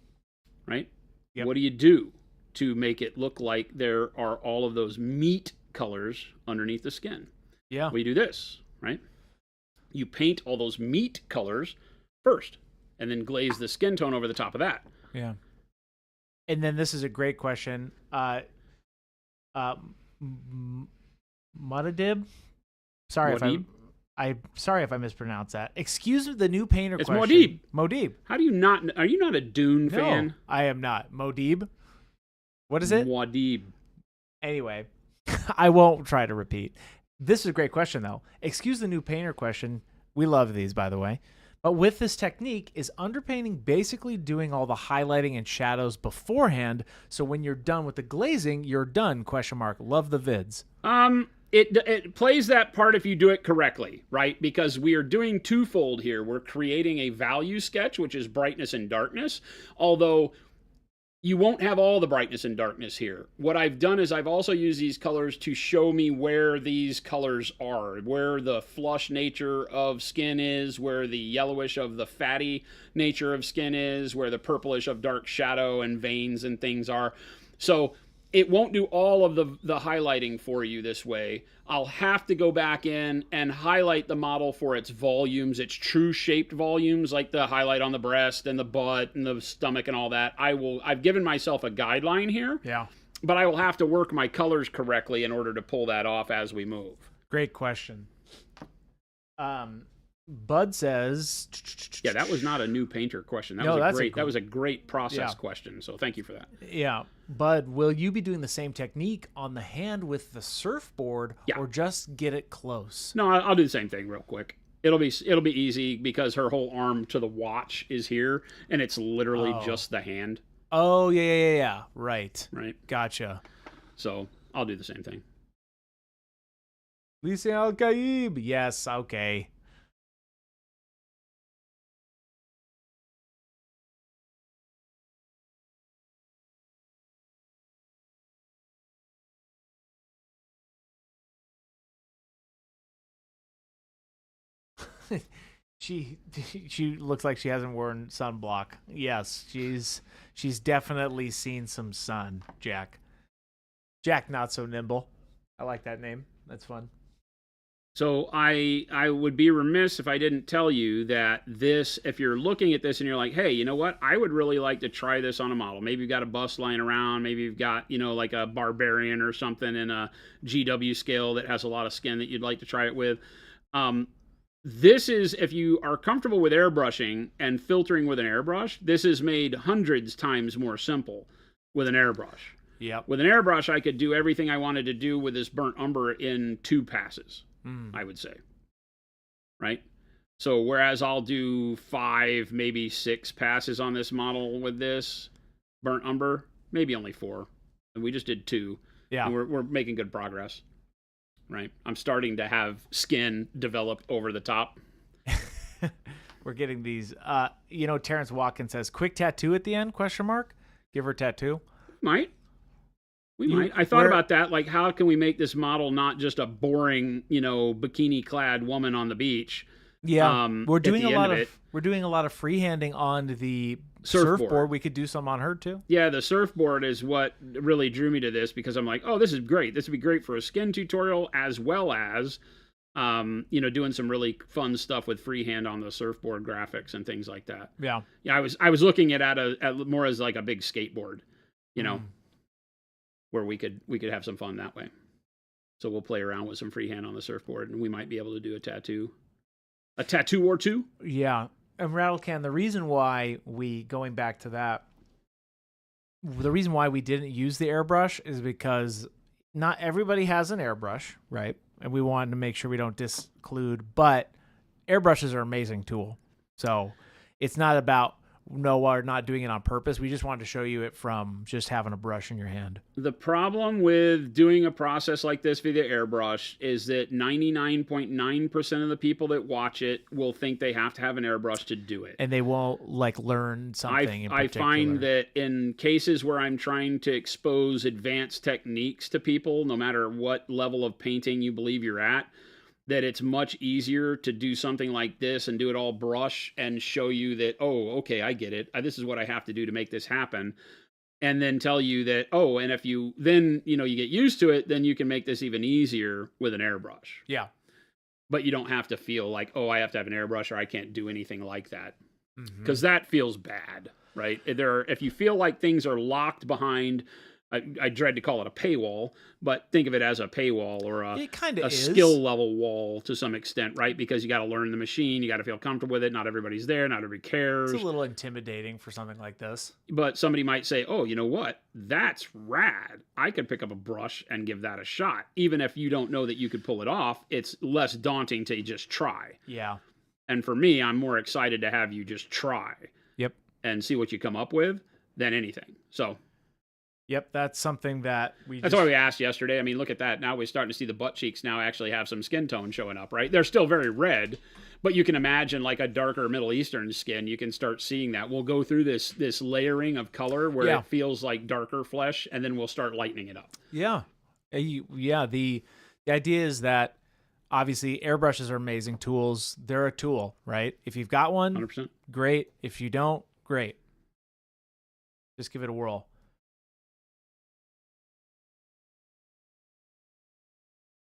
right? Yep. What do you do to make it look like there are all of those meat colors underneath the skin? Yeah. Well, you do this, right? You paint all those meat colors first, and then glaze the skin tone over the top of that. Yeah. And then this is a great question. Mudadib? Sorry if I mispronounced that. Excuse the new painter it's question. Modib. Modib. How do you not? Are you not a Dune fan? No, I am not. Modib. What is it? Modib. Anyway, I won't try to repeat. This is a great question, though. Excuse the new painter question. We love these, by the way. But with this technique, is underpainting basically doing all the highlighting and shadows beforehand? So when you're done with the glazing, you're done? ? Love the vids. It plays that part if you do it correctly, right? Because we are doing twofold here. We're creating a value sketch, which is brightness and darkness, although you won't have all the brightness and darkness here. What I've done is I've also used these colors to show me where these colors are, where the flush nature of skin is, where the yellowish of the fatty nature of skin is, where the purplish of dark shadow and veins and things are. So it won't do all of the highlighting for you this way. I'll have to go back in and highlight the model for its volumes, its true shaped volumes, like the highlight on the breast and the butt and the stomach and all that. I've given myself a guideline here. Yeah. But I will have to work my colors correctly in order to pull that off as we move. Great question. Bud says, yeah, that was not a new painter question. That was a great process question. So thank you for that. Yeah. Bud, will you be doing the same technique on the hand with the surfboard or just get it close? No, I'll do the same thing real quick. It'll be easy because her whole arm to the watch is here and it's literally just the hand. Oh, yeah. Right. Gotcha. So I'll do the same thing. Lisa Al-Qaib. Yes, okay. She looks like she hasn't worn sunblock. Yes, she's definitely seen some sun, Jack. Jack Not So Nimble. I like that name. That's fun. So I would be remiss if I didn't tell you that this, if you're looking at this and you're like, hey, you know what? I would really like to try this on a model. Maybe you've got a bust lying around. Maybe you've got, like a barbarian or something in a GW scale that has a lot of skin that you'd like to try it with. This is, if you are comfortable with airbrushing and filtering with an airbrush, this is made hundreds times more simple with an airbrush. Yep. With an airbrush, I could do everything I wanted to do with this burnt umber in 2 passes, I would say. Right? So whereas I'll do 5, maybe 6 passes on this model with this burnt umber, maybe only 4. And we just did 2. Yeah. And we're making good progress. Right. I'm starting to have skin develop over the top. We're getting these. Terrence Watkins says, "Quick tattoo at the end?" ? Give her a tattoo. We might. I thought about that. Like, how can we make this model not just a boring, bikini-clad woman on the beach? Yeah, we're doing a lot of freehanding on the surfboard. We could do some on her too. Yeah, the surfboard is what really drew me to this, because I'm like, oh, this is great. This would be great for a skin tutorial, as well as, doing some really fun stuff with freehand on the surfboard graphics and things like that. Yeah. Yeah, I was looking at more as like a big skateboard, where we could have some fun that way. So we'll play around with some freehand on the surfboard, and we might be able to do a tattoo or two. Yeah. And Rattlecan, the reason why we didn't use the airbrush is because not everybody has an airbrush, right? And we wanted to make sure we don't disclude, but airbrushes are an amazing tool. So it's not about we're not doing it on purpose. We just wanted to show you it from just having a brush in your hand. The problem with doing a process like this via the airbrush is that 99.9% of the people that watch it will think they have to have an airbrush to do it. And they won't learn something in particular. I find that in cases where I'm trying to expose advanced techniques to people, no matter what level of painting you believe you're at, that it's much easier to do something like this and do it all brush and show you that, oh, okay, I get it. This is what I have to do to make this happen. And then tell you that, oh, and if you then, you get used to it, then you can make this even easier with an airbrush. Yeah. But you don't have to feel like, oh, I have to have an airbrush or I can't do anything like that. Because that feels bad, right? If you feel like things are locked behind, I dread to call it a paywall, but think of it as a paywall or a skill level wall to some extent, right? Because you got to learn the machine, you got to feel comfortable with it. Not everybody's there, not everybody cares. It's a little intimidating for something like this. But somebody might say, oh, you know what? That's rad. I could pick up a brush and give that a shot. Even if you don't know that you could pull it off, it's less daunting to just try. Yeah. And for me, I'm more excited to have you just try. Yep. And see what you come up with than anything. So... Yep, that's something that That's why we asked yesterday. I mean, look at that. Now we're starting to see the butt cheeks now actually have some skin tone showing up, right? They're still very red, but you can imagine like a darker Middle Eastern skin. You can start seeing that. We'll go through this layering of color where it feels like darker flesh, and then we'll start lightening it up. Yeah. Yeah, the idea is that obviously airbrushes are amazing tools. They're a tool, right? If you've got one, 100%. Great. If you don't, great. Just give it a whirl.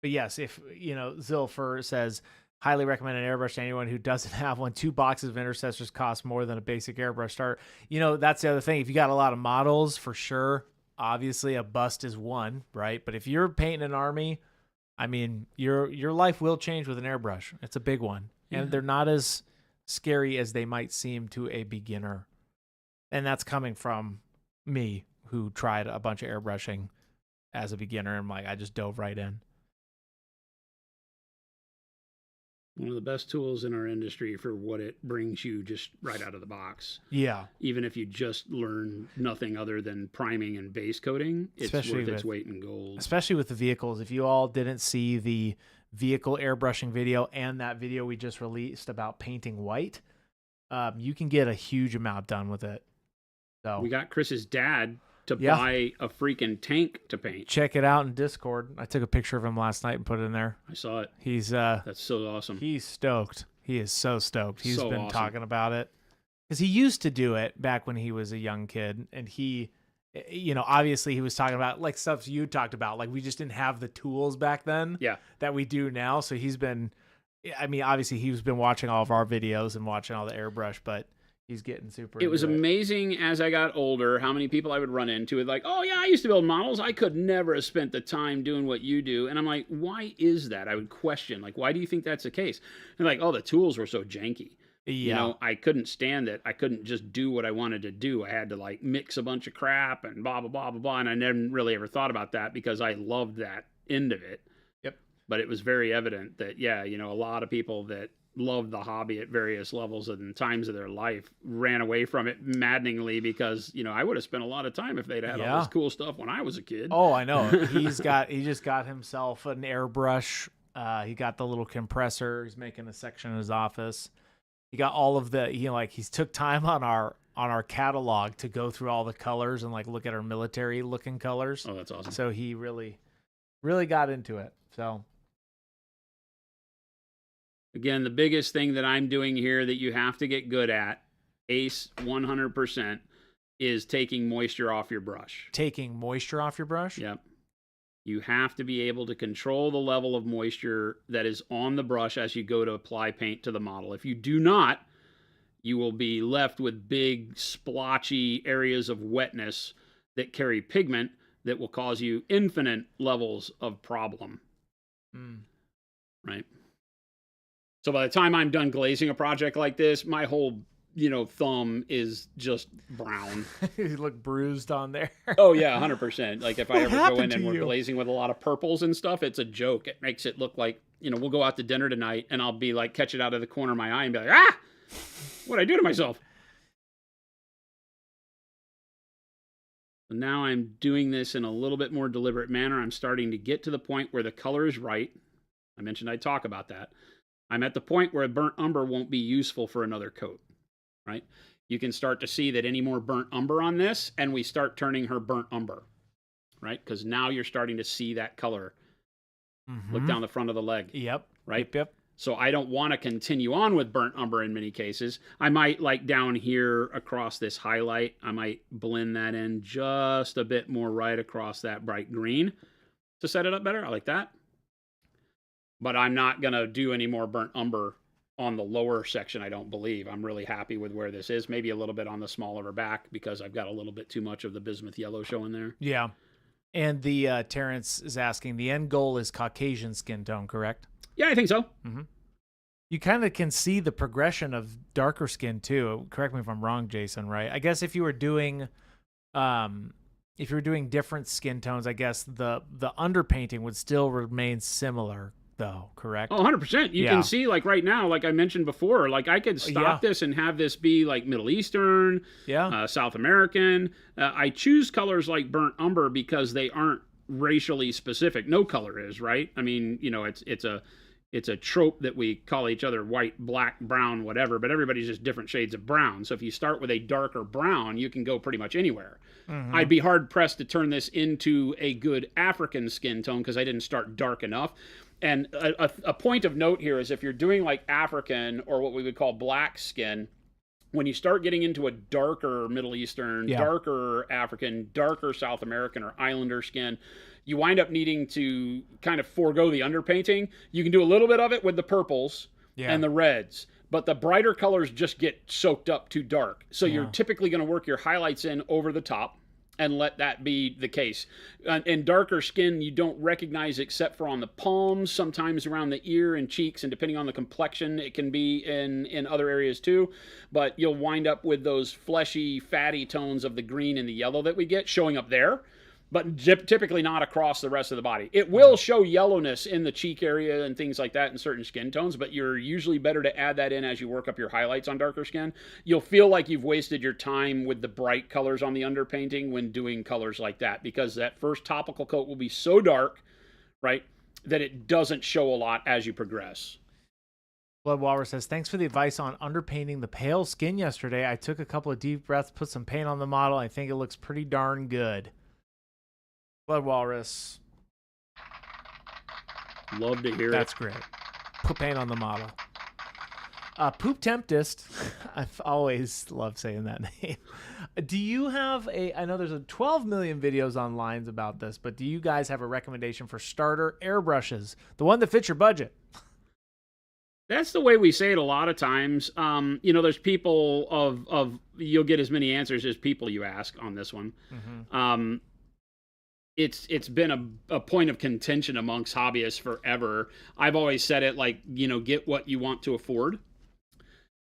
But yes, if, Zilfer says, highly recommend an airbrush to anyone who doesn't have one. 2 boxes of intercessors cost more than a basic airbrush start. That's the other thing. If you got a lot of models, for sure, obviously a bust is one, right? But if you're painting an army, I mean, your life will change with an airbrush. It's a big one. And they're not as scary as they might seem to a beginner. And that's coming from me, who tried a bunch of airbrushing as a beginner, and I just dove right in. One of the best tools in our industry for what it brings you just right out of the box. Yeah. Even if you just learn nothing other than priming and base coating, it's worth its weight in gold. Especially with the vehicles. If you all didn't see the vehicle airbrushing video and that video we just released about painting white, you can get a huge amount done with it. So we got Chris's dad to buy a freaking tank to paint. Check it out in Discord. I took a picture of him last night and put it in there. I saw it. He's that's so awesome. He's stoked. He is so stoked. He's so been awesome. talking about it because he used to do it back when he was a young kid, and he, obviously he was talking about like stuff you talked about. Like we just didn't have the tools back then. Yeah. That we do now. So he's been, obviously he's been watching all of our videos and watching all the airbrush, but he's getting super It was into amazing as I got older how many people I would run into with like, oh yeah, I used to build models. I could never have spent the time doing what you do. And I'm like, why is that? I would question, like, why do you think that's the case? And like, oh, the tools were so janky. Yeah. You know, I couldn't stand it. I couldn't just do what I wanted to do. I had to like mix a bunch of crap and blah, blah, blah, blah, blah. And I never really ever thought about that because I loved that end of it. Yep. But it was very evident that, yeah, you know, a lot of people that loved the hobby at various levels and times of their life ran away from it maddeningly because, you know, I would have spent a lot of time if they'd had all this cool stuff when I was a kid. Oh, I know. he just got himself an airbrush. He got the little compressor. He's making a section in his office. He got all of the, he's took time on our catalog to go through all the colors and like look at our military looking colors. Oh, that's awesome. So he really, really got into it. So again, the biggest thing that I'm doing here that you have to get good at, ace 100%, is taking moisture off your brush. Taking moisture off your brush? Yep. You have to be able to control the level of moisture that is on the brush as you go to apply paint to the model. If you do not, you will be left with big, splotchy areas of wetness that carry pigment that will cause you infinite levels of problem. Right? So by the time I'm done glazing a project like this, my whole, thumb is just brown. You look bruised on there. Oh, yeah, 100%. Like if I ever go in and we're you? glazing with a lot of purples and stuff, it's a joke. It makes it look like, we'll go out to dinner tonight and I'll be like, catch it out of the corner of my eye and be like, ah, what'd I do to myself? So now I'm doing this in a little bit more deliberate manner. I'm starting to get to the point where the color is right. I mentioned I'd talk about that. I'm at the point where a burnt umber won't be useful for another coat, right? You can start to see that any more burnt umber on this, and we start turning her burnt umber, right? Because now you're starting to see that color. Look down the front of the leg. Yep. Right? Yep. So I don't want to continue on with burnt umber in many cases. I might, like down here across this highlight, I might blend that in just a bit more right across that bright green to set it up better. I like that. But I'm not going to do any more burnt umber on the lower section, I don't believe. I'm really happy with where this is. Maybe a little bit on the small of her back because I've got a little bit too much of the bismuth yellow showing there. Yeah. And the Terrence is asking, the end goal is Caucasian skin tone, correct? Yeah, I think so. You kind of can see the progression of darker skin too. Correct me if I'm wrong, Jason, right? I guess if you were doing different skin tones, I guess the underpainting would still remain similar though, correct? Oh, 100%. You can see, like right now, like I mentioned before, like I could stop this and have this be like Middle Eastern, South American. I choose colors like burnt umber because they aren't racially specific. No color is, right? I mean, it's a trope that we call each other white, black, brown, whatever, but everybody's just different shades of brown. So if you start with a darker brown, you can go pretty much anywhere. I'd be hard pressed to turn this into a good African skin tone because I didn't start dark enough. And a point of note here is if you're doing like African or what we would call black skin, when you start getting into a darker Middle Eastern, darker African, darker South American or Islander skin, you wind up needing to kind of forego the underpainting. You can do a little bit of it with the purples and the reds, but the brighter colors just get soaked up too dark. So you're typically going to work your highlights in over the top and let that be the case. In darker skin, you don't recognize except for on the palms, sometimes around the ear and cheeks, and depending on the complexion, it can be in other areas too. But you'll wind up with those fleshy, fatty tones of the green and the yellow that we get showing up there, but typically not across the rest of the body. It will show yellowness in the cheek area and things like that in certain skin tones, but you're usually better to add that in as you work up your highlights on darker skin. You'll feel like you've wasted your time with the bright colors on the underpainting when doing colors like that, because that first topical coat will be so dark, right, that it doesn't show a lot as you progress. Blood Walrus says, thanks for the advice on underpainting the pale skin yesterday. I took a couple of deep breaths, put some paint on the model. I think it looks pretty darn good. Blood Walrus. Love to hear That's great. Put paint on the model. Poop Tempest. I've always loved saying that name. Do you have I know there's 12 million videos online about this, but do you guys have a recommendation for starter airbrushes? The one that fits your budget? That's the way we say it a lot of times. There's people of you'll get as many answers as people you ask on this one. Mm-hmm. It's been a point of contention amongst hobbyists forever. I've always said it like, get what you want to afford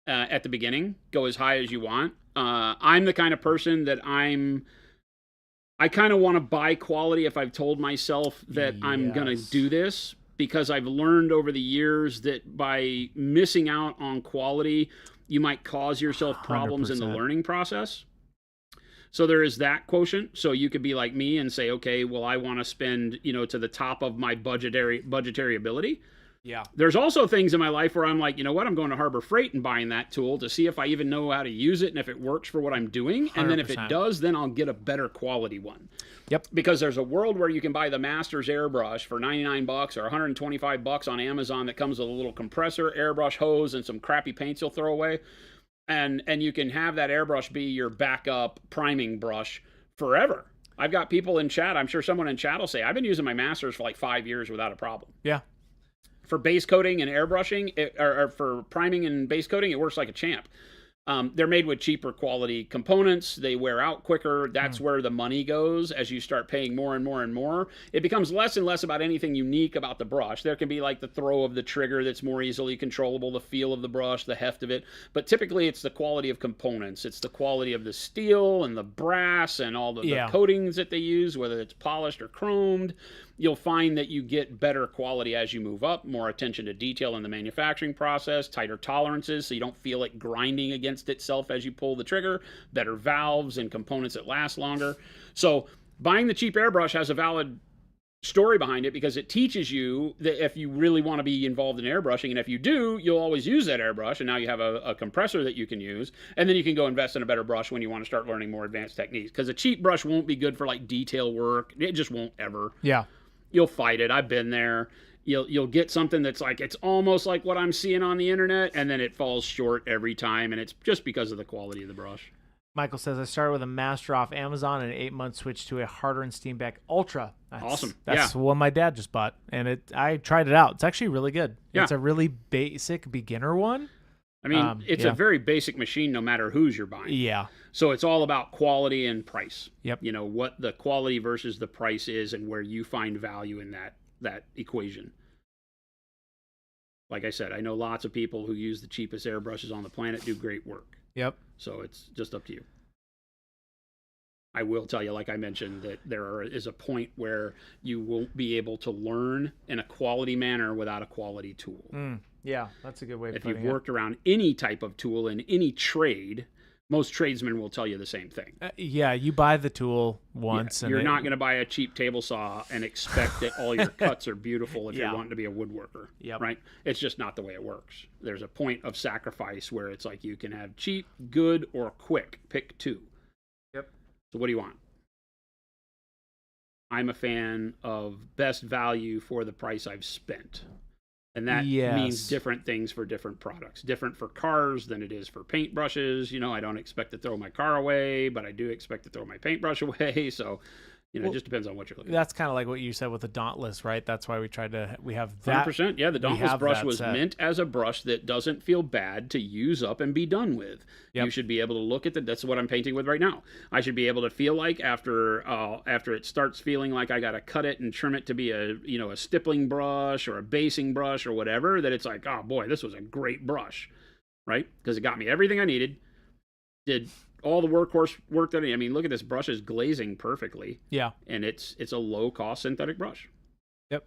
at the beginning. Go as high as you want. I'm the kind of person that I kind of want to buy quality if I've told myself that I'm going to do this, because I've learned over the years that by missing out on quality, you might cause yourself problems 100%. in the learning process. So there is that quotient. So you could be like me and say, okay, well, I want to spend, to the top of my budgetary ability. Yeah. There's also things in my life where I'm like, you know what, I'm going to Harbor Freight and buying that tool to see if I even know how to use it and if it works for what I'm doing. 100%. And then if it does, then I'll get a better quality one. Yep. Because there's a world where you can buy the Masters airbrush for $99 or $125 on Amazon that comes with a little compressor, airbrush hose, and some crappy paints you'll throw away. And you can have that airbrush be your backup priming brush forever. I've got people in chat, I'm sure someone in chat will say, I've been using my Masters for like 5 years without a problem. Yeah. For base coating and airbrushing, or for priming and base coating, it works like a champ. They're made with cheaper quality components. They wear out quicker. That's where the money goes as you start paying more and more and more. It becomes less and less about anything unique about the brush. There can be like the throw of the trigger that's more easily controllable, the feel of the brush, the heft of it. But typically it's the quality of components. It's the quality of the steel and the brass and all the coatings that they use, whether it's polished or chromed. You'll find that you get better quality as you move up, more attention to detail in the manufacturing process, tighter tolerances so you don't feel it grinding against itself as you pull the trigger, better valves and components that last longer. So buying the cheap airbrush has a valid story behind it because it teaches you that if you really want to be involved in airbrushing, and if you do, you'll always use that airbrush, and now you have a compressor that you can use, and then you can go invest in a better brush when you want to start learning more advanced techniques, because a cheap brush won't be good for like detail work. It just won't ever. Yeah. You'll fight it. I've been there. You'll get something that's like, it's almost like what I'm seeing on the internet, and then it falls short every time, and it's just because of the quality of the brush. Michael says, I started with a Master off Amazon and in 8 months switched to a Harder and Steenbeck Ultra. Awesome. That's one my dad just bought, and I tried it out. It's actually really good. Yeah. It's a really basic beginner one. I mean, it's a very basic machine no matter whose you're buying. Yeah. So it's all about quality and price. Yep. What the quality versus the price is and where you find value in that equation. Like I said, I know lots of people who use the cheapest airbrushes on the planet do great work. Yep. So it's just up to you. I will tell you, like I mentioned, that there is a point where you won't be able to learn in a quality manner without a quality tool. Yeah, that's a good way of If putting you've worked around any type of tool in any trade, most tradesmen will tell you the same thing. Yeah, you buy the tool once. You're not going to buy a cheap table saw and expect that all your cuts are beautiful if you're wanting to be a woodworker. Yep. Right? It's just not the way it works. There's a point of sacrifice where it's like you can have cheap, good, or quick. Pick two. Yep. So what do you want? I'm a fan of best value for the price I've spent. And that means different things for different products. Different for cars than it is for paintbrushes. I don't expect to throw my car away, but I do expect to throw my paintbrush away. So, it just depends on what you're looking at. That's kind of like what you said with the Dauntless, right? That's why we have that. 100%. Yeah, the Dauntless brush was meant as a brush that doesn't feel bad to use up and be done with. Yep. You should be able to look at that's what I'm painting with right now. I should be able to feel like after it starts feeling like I got to cut it and trim it to be a stippling brush or a basing brush or whatever, that it's like, oh boy, this was a great brush, right? Because it got me everything I needed. Did all the workhorse work that I mean, look at this brush is glazing perfectly. Yeah. And it's a low cost synthetic brush. Yep.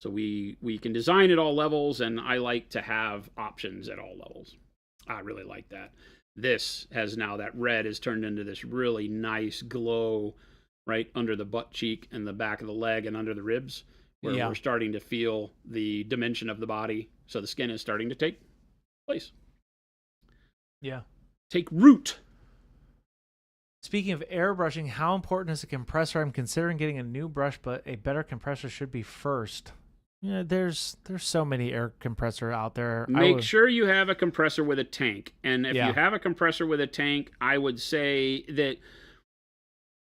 So we can design at all levels, and I like to have options at all levels. I really like that. This has now, that red has turned into this really nice glow right under the butt cheek and the back of the leg and under the ribs, where we're starting to feel the dimension of the body. So the skin is starting to take place. Yeah. Take root. Speaking of airbrushing, how important is a compressor? I'm considering getting a new brush, but a better compressor should be first. There's so many air compressor out there. Make sure you have a compressor with a tank. And if you have a compressor with a tank, I would say that,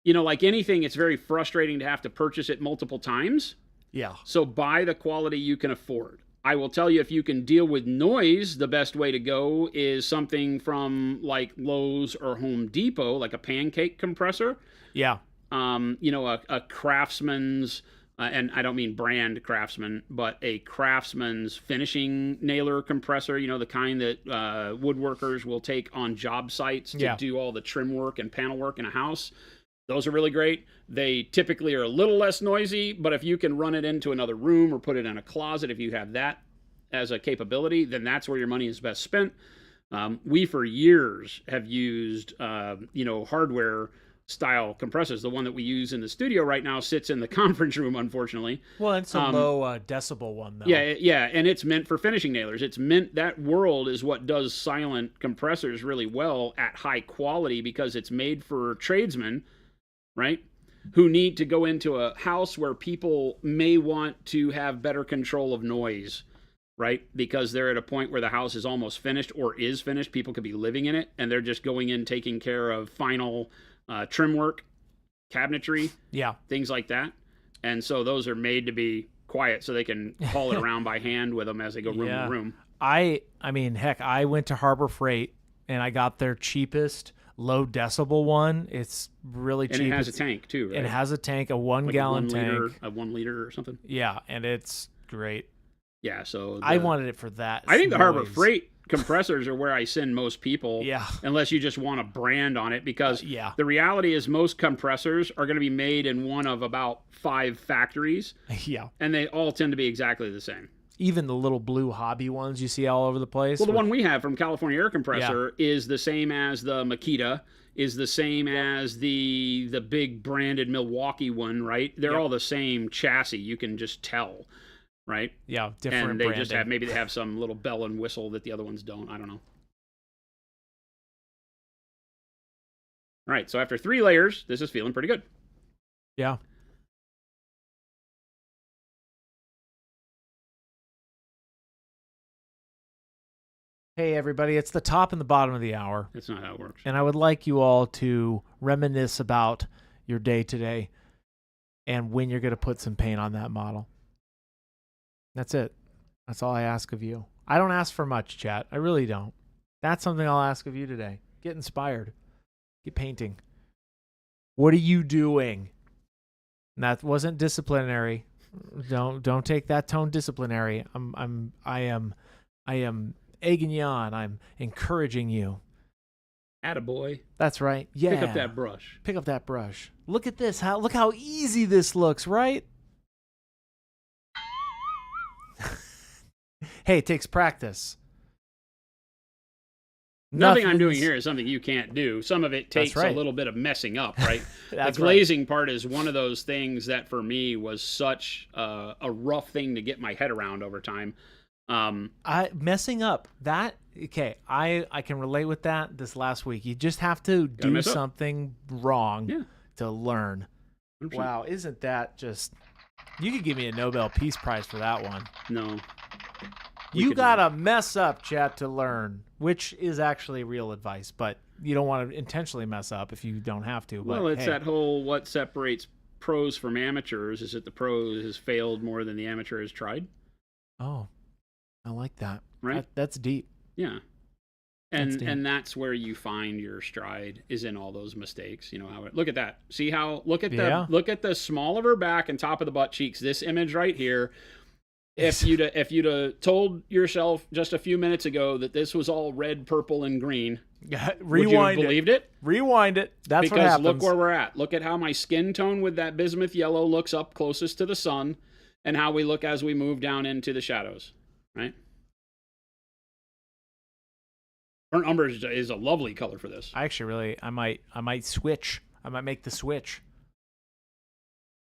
like anything, it's very frustrating to have to purchase it multiple times. Yeah. So buy the quality you can afford. I will tell you, if you can deal with noise, the best way to go is something from like Lowe's or Home Depot, like a pancake compressor. Yeah. A Craftsman's, and I don't mean brand Craftsman, but a Craftsman's finishing nailer compressor, the kind that woodworkers will take on job sites to do all the trim work and panel work in a house. Those are really great. They typically are a little less noisy, but if you can run it into another room or put it in a closet, if you have that as a capability, then that's where your money is best spent. We, for years, have used, hardware style compressors. The one that we use in the studio right now sits in the conference room, unfortunately. Well, it's a low decibel one, though. Yeah, and it's meant for finishing nailers. It's meant, that world is what does silent compressors really well at high quality, because it's made for tradesmen, right, who need to go into a house where people may want to have better control of noise, right, because they're at a point where the house is almost finished or is finished. People could be living in it, and they're just going in, taking care of final trim work, cabinetry, things like that. And so those are made to be quiet so they can haul it around by hand with them as they go room to room. I mean, heck, I went to Harbor Freight and I got their cheapest low decibel one. It's really cheap. And it has a tank too, right? It has a tank, a 1 gallon tank. A 1 liter or something. Yeah, and it's great. Yeah, so I wanted it for that. I think the Harbor Freight compressors are where I send most people. Yeah. Unless you just want a brand on it, because the reality is most compressors are going to be made in one of about 5 factories. Yeah. And they all tend to be exactly the same. Even the little blue hobby ones you see all over the place. Well, the one we have from California Air Compressor is the same as the Makita, is the same as the big branded Milwaukee one, right? They're all the same chassis. You can just tell, right? Yeah, different And they branding. just have, maybe they have some little bell and whistle that the other ones don't. I don't know. All right, so after 3 layers, this is feeling pretty good. Yeah. Hey, everybody, it's the top and the bottom of the hour. That's not how it works. And I would like you all to reminisce about your day today and when you're going to put some paint on that model. That's it. That's all I ask of you. I don't ask for much, chat. I really don't. That's something I'll ask of you today. Get inspired. Get painting. What are you doing? And that wasn't disciplinary. Don't take that tone disciplinary. I am egging you on. I'm encouraging you. Attaboy. That's right. Yeah. Pick up that brush. Pick up that brush. Look at this. Look how easy this looks, right? Hey, it takes practice. Nothing I'm doing here is something you can't do. Some of it takes a little bit of messing up, right? The glazing part is one of those things that for me was such a rough thing to get my head around over time. Messing up that I can relate with that. This last week, you just have to do something wrong to learn. 100%. Wow, isn't that just? You could give me a Nobel Peace Prize for that one. No, you gotta mess up, chat, to learn, which is actually real advice. But you don't want to intentionally mess up if you don't have to. But, well, it's that whole what separates pros from amateurs is that the pros has failed more than the amateur has tried. Oh. I like that. Right? That's deep. Yeah. And that's where you find your stride, is in all those mistakes. You know how look at that. See how look at the small of her back and top of the butt cheeks. This image right here. If you'd told yourself just a few minutes ago that this was all red, purple, and green, would you have believed it? Rewind it. That's because what happens. Look where we're at. Look at how my skin tone with that bismuth yellow looks up closest to the sun, and how we look as we move down into the shadows. Right? Burnt umber is a lovely color for this. I might switch. I might make the switch.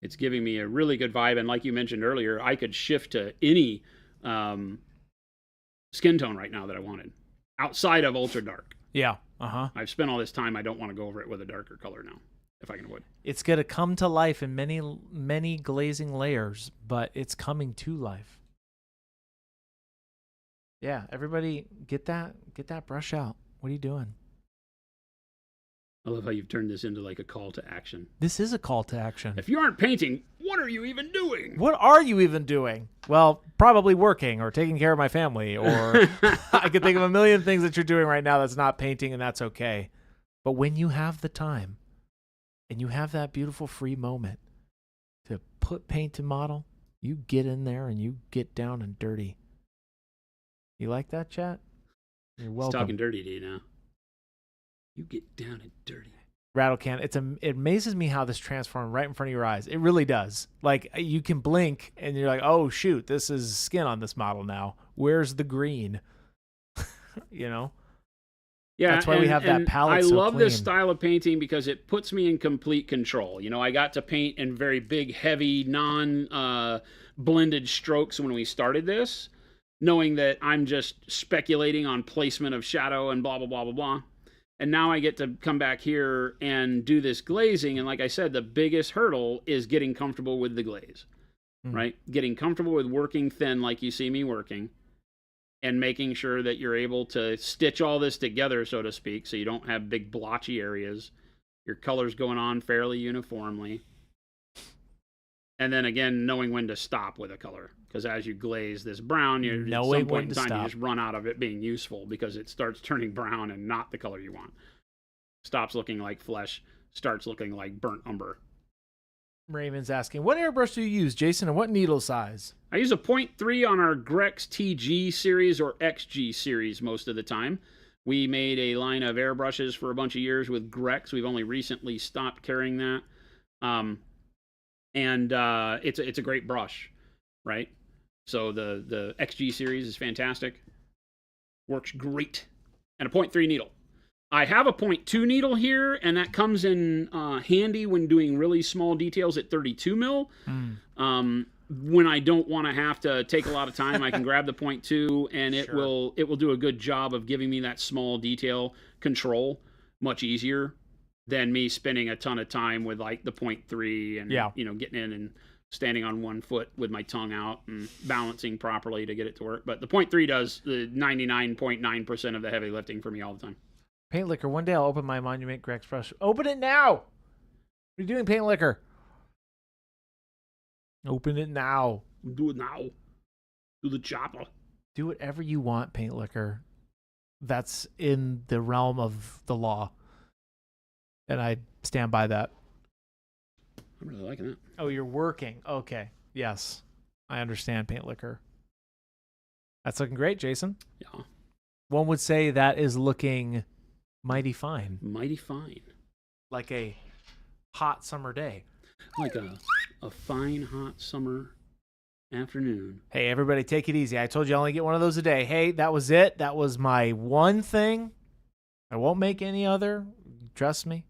It's giving me a really good vibe, and like you mentioned earlier, I could shift to any skin tone right now that I wanted, outside of ultra dark. Yeah. I've spent all this time. I don't want to go over it with a darker color now, if I can avoid. It's gonna come to life in many glazing layers, but it's coming to life. Yeah, everybody get that brush out. What are you doing? I love how you've turned this into like a call to action. This is a call to action. If you aren't painting, what are you even doing? What are you even doing? Well, probably working or taking care of my family, or I could think of a million things that you're doing right now that's not painting, and that's okay. But when you have the time and you have that beautiful free moment to put paint to model, you get in there and you get down and dirty. You like that, chat? You're welcome. He's talking dirty to you now. You get down and dirty. Rattlecan, it amazes me how this transformed right in front of your eyes. It really does. Like, you can blink and you're like, oh shoot, this is skin on this model now. Where's the green? You know? Yeah, that's why we have that palette. I so love clean. this style of painting because it puts me in complete control. You know, I got to paint in very big, heavy, non-blended strokes when we started this, knowing that I'm just speculating on placement of shadow and blah, blah, blah, blah, blah. And now I get to come back here and do this glazing. And like I said, the biggest hurdle is getting comfortable with the glaze, right? Getting comfortable with working thin like you see me working, and making sure that you're able to stitch all this together, so to speak, so you don't have big blotchy areas. Your color's going on fairly uniformly. And then again, knowing when to stop with a color. Because as you glaze this brown, at some point in time, you just run out of it being useful because it starts turning brown and not the color you want. Stops looking like flesh, starts looking like burnt umber. Raymond's asking, what airbrush do you use, Jason, and what needle size? I use a 0.3 on our Grex TG series or XG series most of the time. We made a line of airbrushes for a bunch of years with Grex. We've only recently stopped carrying that. It's a great brush, right? So the XG series is fantastic. Works great. And a 0.3 needle. I have a 0.2 needle here, and that comes in handy when doing really small details at 32 mil. When I don't want to have to take a lot of time, I can grab the 0.2, and it will do a good job of giving me that small detail control much easier than me spending a ton of time with like the 0.3 and getting in and standing on one foot with my tongue out and balancing properly to get it to work. But the 0.3 does the 99.9% of the heavy lifting for me all the time. Paint Liquor, one day I'll open my Monument Grex brush. Open it now! What are you doing, Paint Liquor? Open it now. Do it now. Do the chopper. Do whatever you want, Paint Liquor. That's in the realm of the law. And I stand by that. I'm really liking that. Oh, you're working. Okay. Yes. I understand, Paint Liquor. That's looking great, Jason. Yeah. One would say that is looking mighty fine. Mighty fine. Like a hot summer day. Like a fine, hot summer afternoon. Hey, everybody, take it easy. I told you I only get one of those a day. Hey, that was it. That was my one thing. I won't make any other. Trust me.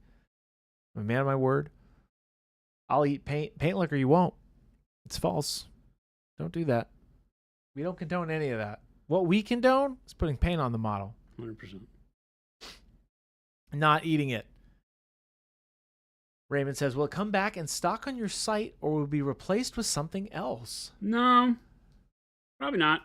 I'm a man of my word. I'll eat paint liquor. You won't. It's false. Don't do that. We don't condone any of that. What we condone is putting paint on the model. 100%. Not eating it. Raymond says, will it come back and stock on your site or will it be replaced with something else? No, probably not.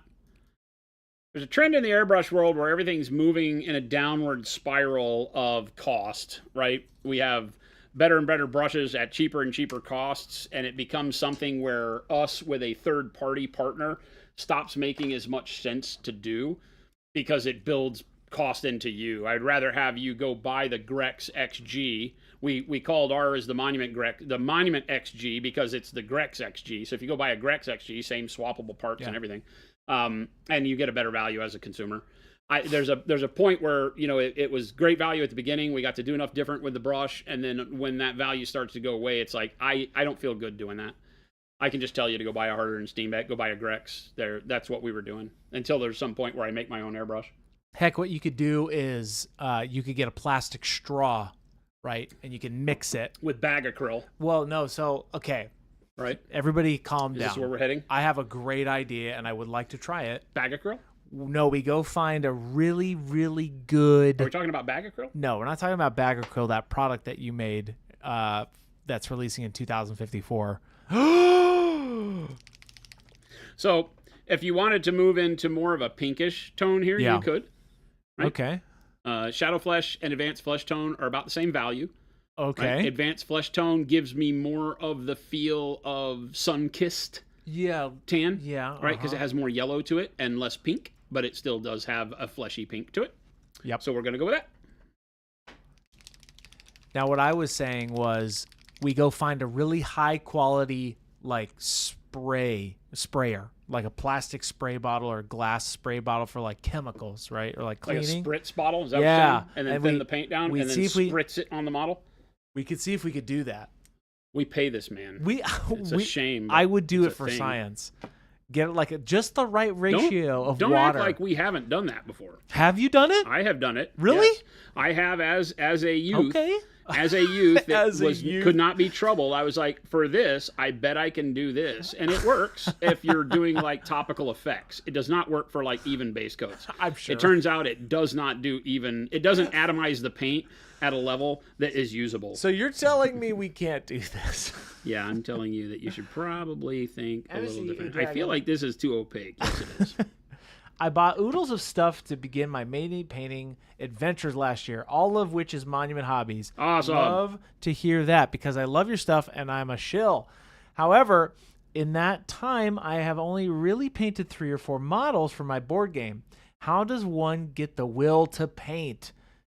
There's a trend in the airbrush world where everything's moving in a downward spiral of cost, right? We have better and better brushes at cheaper and cheaper costs, and it becomes something where us with a third-party partner stops making as much sense to do because it builds cost into you. I'd rather have you go buy the Grex XG. We called ours the Monument XG because it's the Grex XG. So if you go buy a Grex XG, same swappable parts and everything, and you get a better value as a consumer. There's a point where it was great value at the beginning. We got to do enough different with the brush, and then when that value starts to go away, it's like I don't feel good doing that. I can just tell you to go buy a harder and Steamback, go buy a Grex. That's what we were doing until there's some point where I make my own airbrush. Heck, what you could do is you could get a plastic straw, right? And you can mix it. With bag acryl. Well, no. So, okay. Right. Everybody calm down. Is this where we're heading? I have a great idea, and I would like to try it. Bag acryl? No, we go find a really, really good... Are we talking about bag acryl? No, we're not talking about bag acryl, that product that you made that's releasing in 2054. So, if you wanted to move into more of a pinkish tone here, you could. Right? Okay. Shadow Flesh and Advanced Flesh Tone are about the same value. Okay. Right? Advanced Flesh Tone gives me more of the feel of sun-kissed Yeah. tan. Yeah. Right, because it has more yellow to it and less pink, but it still does have a fleshy pink to it. Yep. So we're going to go with that. Now, what I was saying was we go find a really high quality like sprayer, like a plastic spray bottle or a glass spray bottle for like chemicals, right? Or like cleaning. Like a spritz bottle, is that what Yeah. you're saying? And then thin the paint down and then spritz it on the model? We could see if we could do that. We pay this man. It's a shame. I would do it for thing. Science. Get it like just the right ratio of don't water. Act like we haven't done that before. Have you done it? I have done it. Really? Yes. I have as a youth. Okay. As a youth that youth. could not be troubled. I was like, for this, I bet I can do this. And it works if you're doing like topical effects. It does not work for like even base coats. I'm sure. It turns out it does not do even, it doesn't atomize the paint at a level that is usable. So you're telling me we can't do this? Yeah, I'm telling you that you should probably think a little different. I feel like this is too opaque. Yes, it is. I bought oodles of stuff to begin my painting adventures last year, all of which is Monument Hobbies. Awesome. Love to hear that because I love your stuff and I'm a shill. However, in that time, I have only really painted 3 or 4 models for my board game. How does one get the will to paint?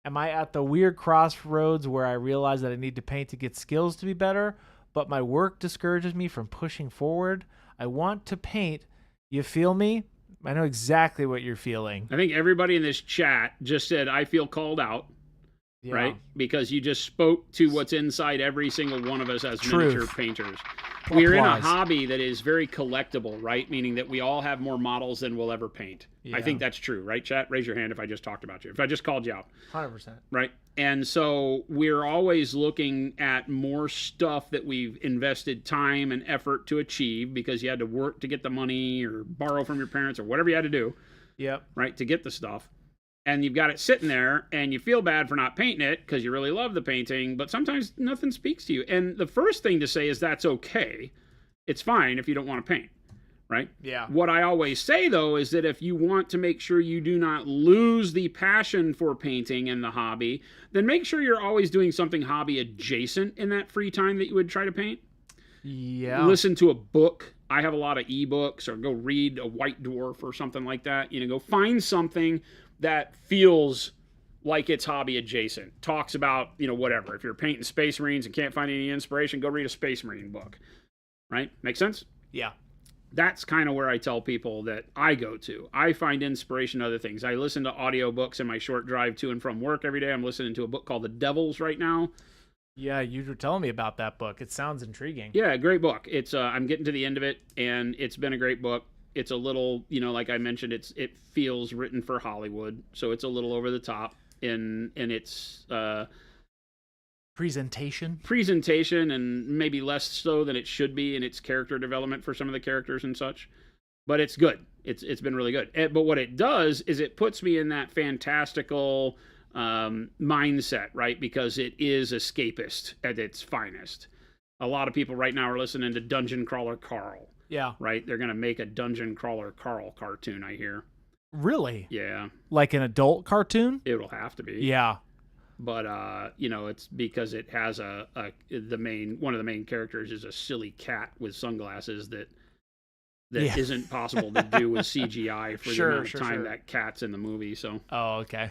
Am I at the weird crossroads where I realize that I need to paint to get skills to be better, but my work discourages me from pushing forward? I want to paint. You feel me? I know exactly what you're feeling. I think everybody in this chat just said, I feel called out, right? Because you just spoke to what's inside every single one of us as miniature painters. We're in a hobby that is very collectible, right? Meaning that we all have more models than we'll ever paint. I think that's true, right, chat? Raise your hand if I just talked about you. If I just called you out. 100%. Right? And so we're always looking at more stuff that we've invested time and effort to achieve because you had to work to get the money or borrow from your parents or whatever you had to do. Yep. Right? To get the stuff. And you've got it sitting there and you feel bad for not painting it because you really love the painting, but sometimes nothing speaks to you. And the first thing to say is that's okay. It's fine if you don't want to paint. Right? Yeah. What I always say, though, is that if you want to make sure you do not lose the passion for painting and the hobby, then make sure you're always doing something hobby adjacent in that free time that you would try to paint. Yeah. Listen to a book. I have a lot of ebooks, or go read A White Dwarf or something like that. You know, go find something that feels like it's hobby adjacent. Talks about, you know, whatever. If you're painting Space Marines and can't find any inspiration, go read a Space Marine book. Right? Make sense? Yeah. That's kind of where I tell people that I go to. I find inspiration in other things. I listen to audiobooks in my short drive to and from work every day. I'm listening to a book called The Devils right now. Yeah, you were telling me about that book. It sounds intriguing. Yeah, great book. It's I'm getting to the end of it, and it's been a great book. It's a little, you know, like I mentioned, it feels written for Hollywood, so it's a little over the top in its presentation, and maybe less so than it should be in its character development for some of the characters and such. But it's good. It's been really good. But what it does is it puts me in that fantastical mindset, right? Because it is escapist at its finest. A lot of people right now are listening to Dungeon Crawler Carl. Yeah. Right? They're going to make a Dungeon Crawler Carl cartoon, I hear. Really? Yeah. Like an adult cartoon? It'll have to be. Yeah. But you know, it's because it has one of the main characters is a silly cat with sunglasses that isn't possible to do with CGI for the amount of time that cat's in the movie. So okay.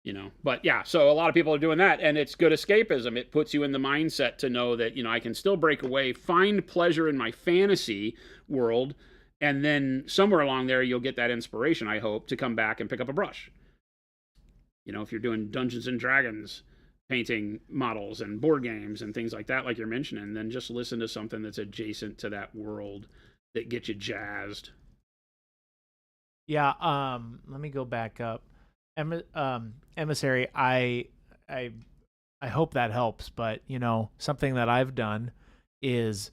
You know, but yeah, so a lot of people are doing that, and it's good escapism. It puts you in the mindset to know that, you know, I can still break away, find pleasure in my fantasy world, and then somewhere along there you'll get that inspiration, I hope, to come back and pick up a brush. You know, if you're doing Dungeons and Dragons, painting models and board games and things like that, like you're mentioning, then just listen to something that's adjacent to that world that gets you jazzed. Yeah. Let me go back up. Emissary, I hope that helps, but you know, something that I've done is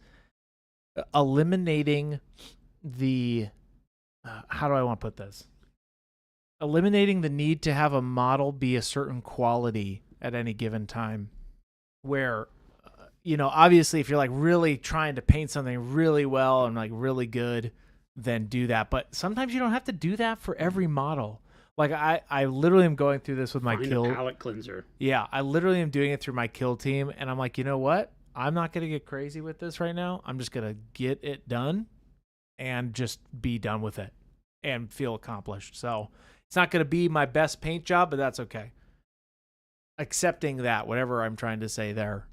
eliminating the how do I want to put this? Eliminating the need to have a model be a certain quality at any given time. Where you know, obviously if you're like really trying to paint something really well and like really good, then do that. But sometimes you don't have to do that for every model. Like I literally am going through this with my kill. Find a palette cleanser. Yeah, I literally am doing it through my kill team, and I'm like, you know what? I'm not gonna get crazy with this right now. I'm just gonna get it done, and just be done with it and feel accomplished. So it's not going to be my best paint job, but that's okay. Accepting that, whatever I'm trying to say there.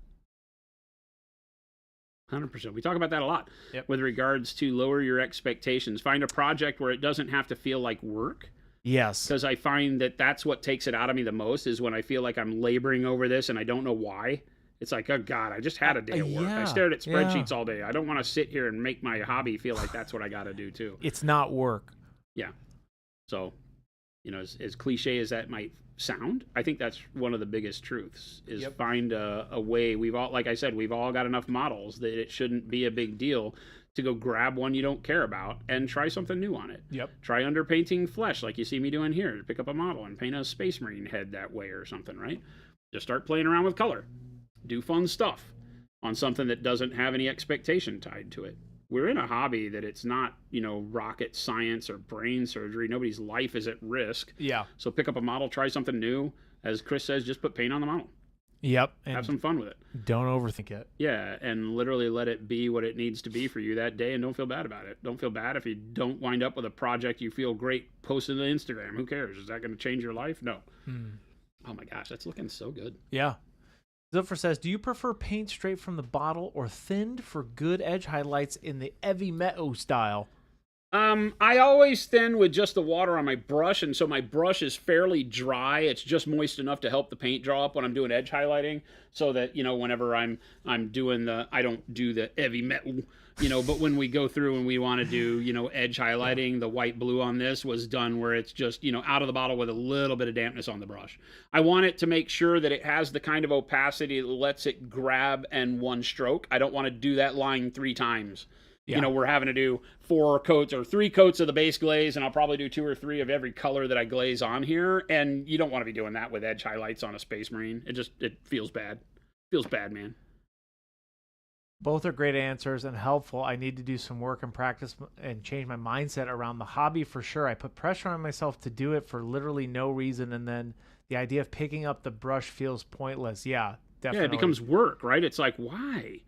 100%. We talk about that a lot with regards to lower your expectations. Find a project where it doesn't have to feel like work. Yes. Because I find that that's what takes it out of me the most, is when I feel like I'm laboring over this and I don't know why. It's like, oh God, I just had a day of work. I stared at spreadsheets all day. I don't want to sit here and make my hobby feel like that's what I got to do too. It's not work. Yeah. So, you know, as cliche as that might sound, I think that's one of the biggest truths is find a way. We've all, like I said, we've all got enough models that it shouldn't be a big deal to go grab one you don't care about and try something new on it. Try underpainting flesh like you see me doing here. Pick up a model and paint a Space Marine head that way or something, right? Just start playing around with color. Do fun stuff on something that doesn't have any expectation tied to it. We're in a hobby that it's not, you know, rocket science or brain surgery. Nobody's life is at risk. Yeah. So pick up a model, try something new. As Chris says, just put paint on the model. Yep. Have some fun with it. Don't overthink it. Yeah, and literally let it be what it needs to be for you that day, and don't feel bad about it. Don't feel bad if you don't wind up with a project you feel great posted on Instagram. Who cares? Is that going to change your life? No. Oh my gosh, that's looking so good. Yeah. Zilfer says, do you prefer paint straight from the bottle or thinned for good edge highlights in the heavy metal style? I always thin with just the water on my brush, and so my brush is fairly dry. It's just moist enough to help the paint draw up when I'm doing edge highlighting, so that, you know, whenever I'm doing I don't do the heavy metal, you know, but when we go through and we want to do, you know, edge highlighting, the white blue on this was done where it's just, you know, out of the bottle with a little bit of dampness on the brush. I want it to make sure that it has the kind of opacity that lets it grab in one stroke. I don't want to do that line 3 times. You know, we're having to do 4 coats or 3 coats of the base glaze, and I'll probably do 2 or 3 of every color that I glaze on here. And you don't want to be doing that with edge highlights on a Space Marine. It feels bad. Feels bad, man. Both are great answers and helpful. I need to do some work and practice and change my mindset around the hobby for sure. I put pressure on myself to do it for literally no reason, and then the idea of picking up the brush feels pointless. Yeah, definitely. Yeah, it becomes work, right? It's like, why?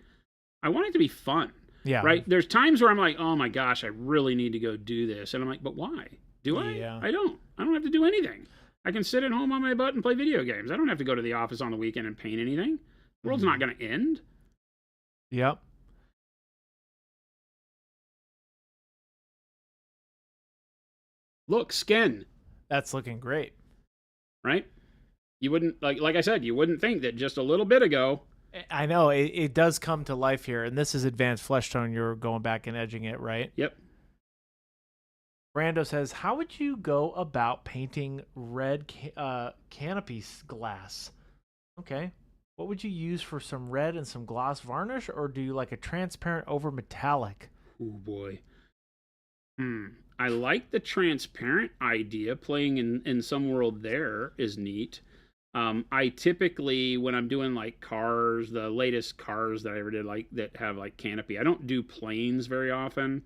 I want it to be fun. Yeah. Right? There's times where I'm like, oh my gosh, I really need to go do this. And I'm like, but why? Do I? Yeah. I don't. I don't have to do anything. I can sit at home on my butt and play video games. I don't have to go to the office on the weekend and paint anything. The world's not going to end. Yep. Look, skin. That's looking great. Right? You wouldn't, like I said, you wouldn't think that just a little bit ago. I know it does come to life here, and this is advanced flesh tone. You're going back and edging it, right? Yep. Brando says, how would you go about painting red canopy glass? Okay. What would you use for some red and some gloss varnish, or do you like a transparent over metallic? Oh boy. I like the transparent idea. Playing in some world there is neat. I typically, when I'm doing like cars, the latest cars that I ever did, like that have like canopy, I don't do planes very often,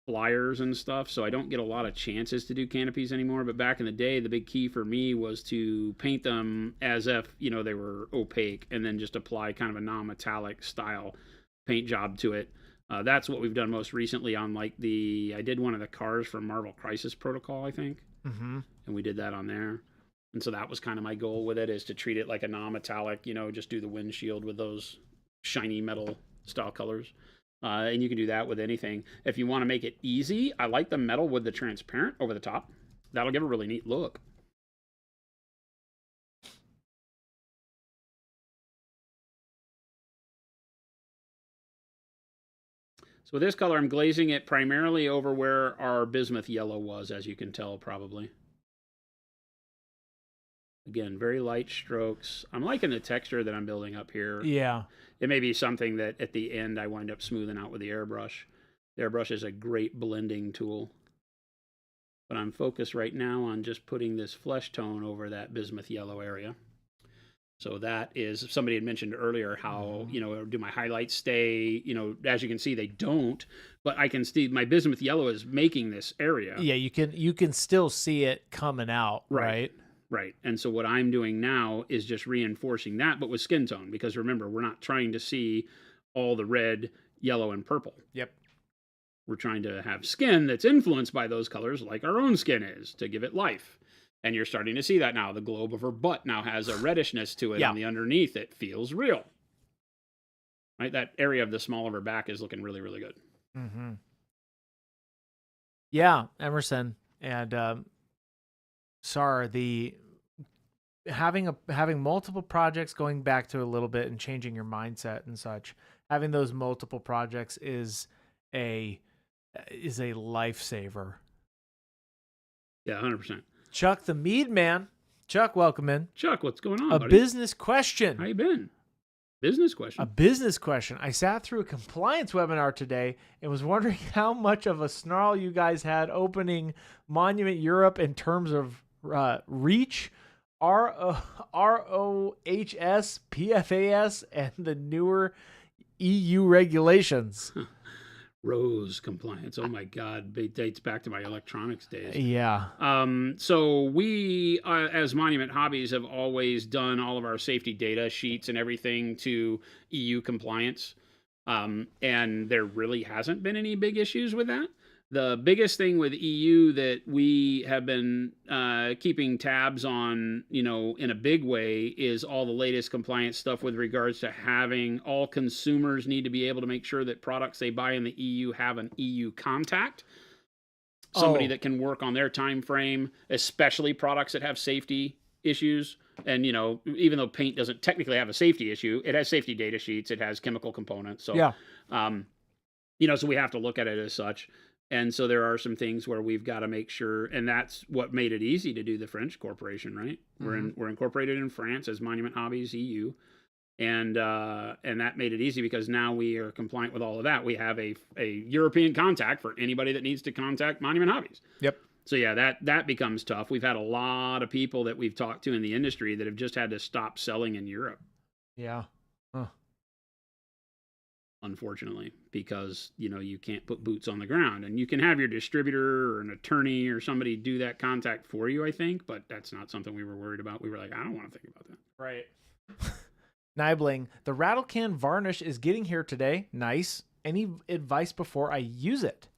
flyers and stuff, so I don't get a lot of chances to do canopies anymore. But back in the day, the big key for me was to paint them as if, you know, they were opaque, and then just apply kind of a non-metallic style paint job to it. That's what we've done most recently on like I did one of the cars from Marvel Crisis Protocol, I think, and we did that on there. And so that was kind of my goal with it, is to treat it like a non-metallic, you know, just do the windshield with those shiny metal style colors. And you can do that with anything. If you want to make it easy, I like the metal with the transparent over the top. That'll give a really neat look. So with this color, I'm glazing it primarily over where our bismuth yellow was, as you can tell probably. Again, very light strokes. I'm liking the texture that I'm building up here. Yeah. It may be something that at the end I wind up smoothing out with the airbrush. The airbrush is a great blending tool. But I'm focused right now on just putting this flesh tone over that bismuth yellow area. So that is, somebody had mentioned earlier how, you know, do my highlights stay, you know, as you can see, they don't, but I can see my bismuth yellow is making this area. Yeah, you can still see it coming out, right? Right. And so what I'm doing now is just reinforcing that, but with skin tone, because remember, we're not trying to see all the red, yellow, and purple. Yep. We're trying to have skin that's influenced by those colors like our own skin is to give it life. And you're starting to see that now. The globe of her butt now has a reddishness to it, and the underneath it feels real. Right? That area of the small of her back is looking really, really good. Mm-hmm. Yeah, Emerson and Sar, having multiple projects, going back to a little bit and changing your mindset and such, having those multiple projects is a lifesaver. Yeah, 100%. Chuck the Mead Man. Chuck, welcome in. Chuck, what's going on, buddy? Business question. How you been? Business question. A business question. I sat through a compliance webinar today and was wondering how much of a snarl you guys had opening Monument Europe in terms of reach, ROHS, PFAS, and the newer EU regulations. Rose compliance. Oh my God, it dates back to my electronics days. Yeah. So we, as Monument Hobbies, have always done all of our safety data sheets and everything to EU compliance. And there really hasn't been any big issues with that. The biggest thing with EU that we have been keeping tabs on, in a big way, is all the latest compliance stuff with regards to having all consumers need to be able to make sure that products they buy in the EU have an EU contact. Somebody that can work on their time frame, especially products that have safety issues. And, even though paint doesn't technically have a safety issue, it has safety data sheets, it has chemical components. So, so we have to look at it as such. And so there are some things where we've got to make sure, and that's what made it easy to do the French corporation, right? Mm-hmm. We're incorporated in France as Monument Hobbies EU, and that made it easy because now we are compliant with all of that. We have a European contact for anybody that needs to contact Monument Hobbies. Yep. So yeah, that becomes tough. We've had a lot of people that we've talked to in the industry that have just had to stop selling in Europe. Yeah. Huh. Unfortunately, because you can't put boots on the ground, and you can have your distributor or an attorney or somebody do that contact for you, I think, but that's not something we were worried about. We were like, I don't want to think about that. Right. Nibling, the rattle can varnish is getting here today. Nice. Any advice before I use it?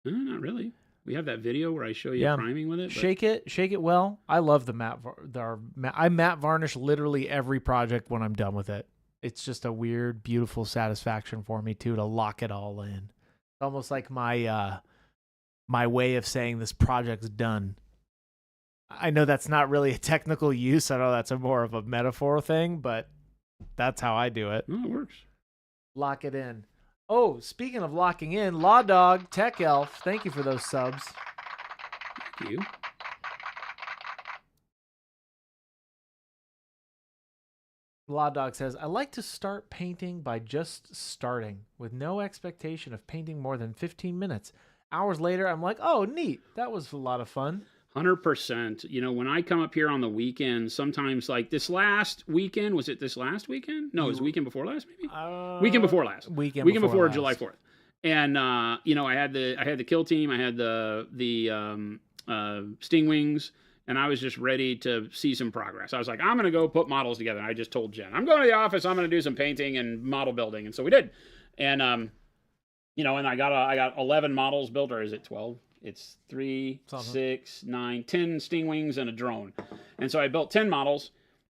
Not really. We have that video where I show you priming with it. Shake it well. I love the matte. I matte varnish literally every project when I'm done with it. It's just a weird, beautiful satisfaction for me too to lock it all in. It's almost like my way of saying this project's done. I know that's not really a technical use. I know that's more of a metaphor thing, but that's how I do it. Oh, it works. Lock it in. Oh, speaking of locking in, Law Dog, Tech Elf, thank you for those subs. Thank you. Law Dog says, I like to start painting by just starting with no expectation of painting more than 15 minutes. Hours later, I'm like, oh, neat. That was a lot of fun. 100%. When I come up here on the weekend, sometimes like this last weekend, was it this last weekend? No, it was the weekend before last, maybe? Weekend before last. Weekend before last. July 4th. And, I had the kill team. I had the Sting Wings. And I was just ready to see some progress. I was like, I'm going to go put models together. And I just told Jen, I'm going to the office. I'm going to do some painting and model building. And so we did. And, and I got 11 models built, or is it 12? It's 3, 6, 9, 10 Sting Wings and a drone. And so I built 10 models.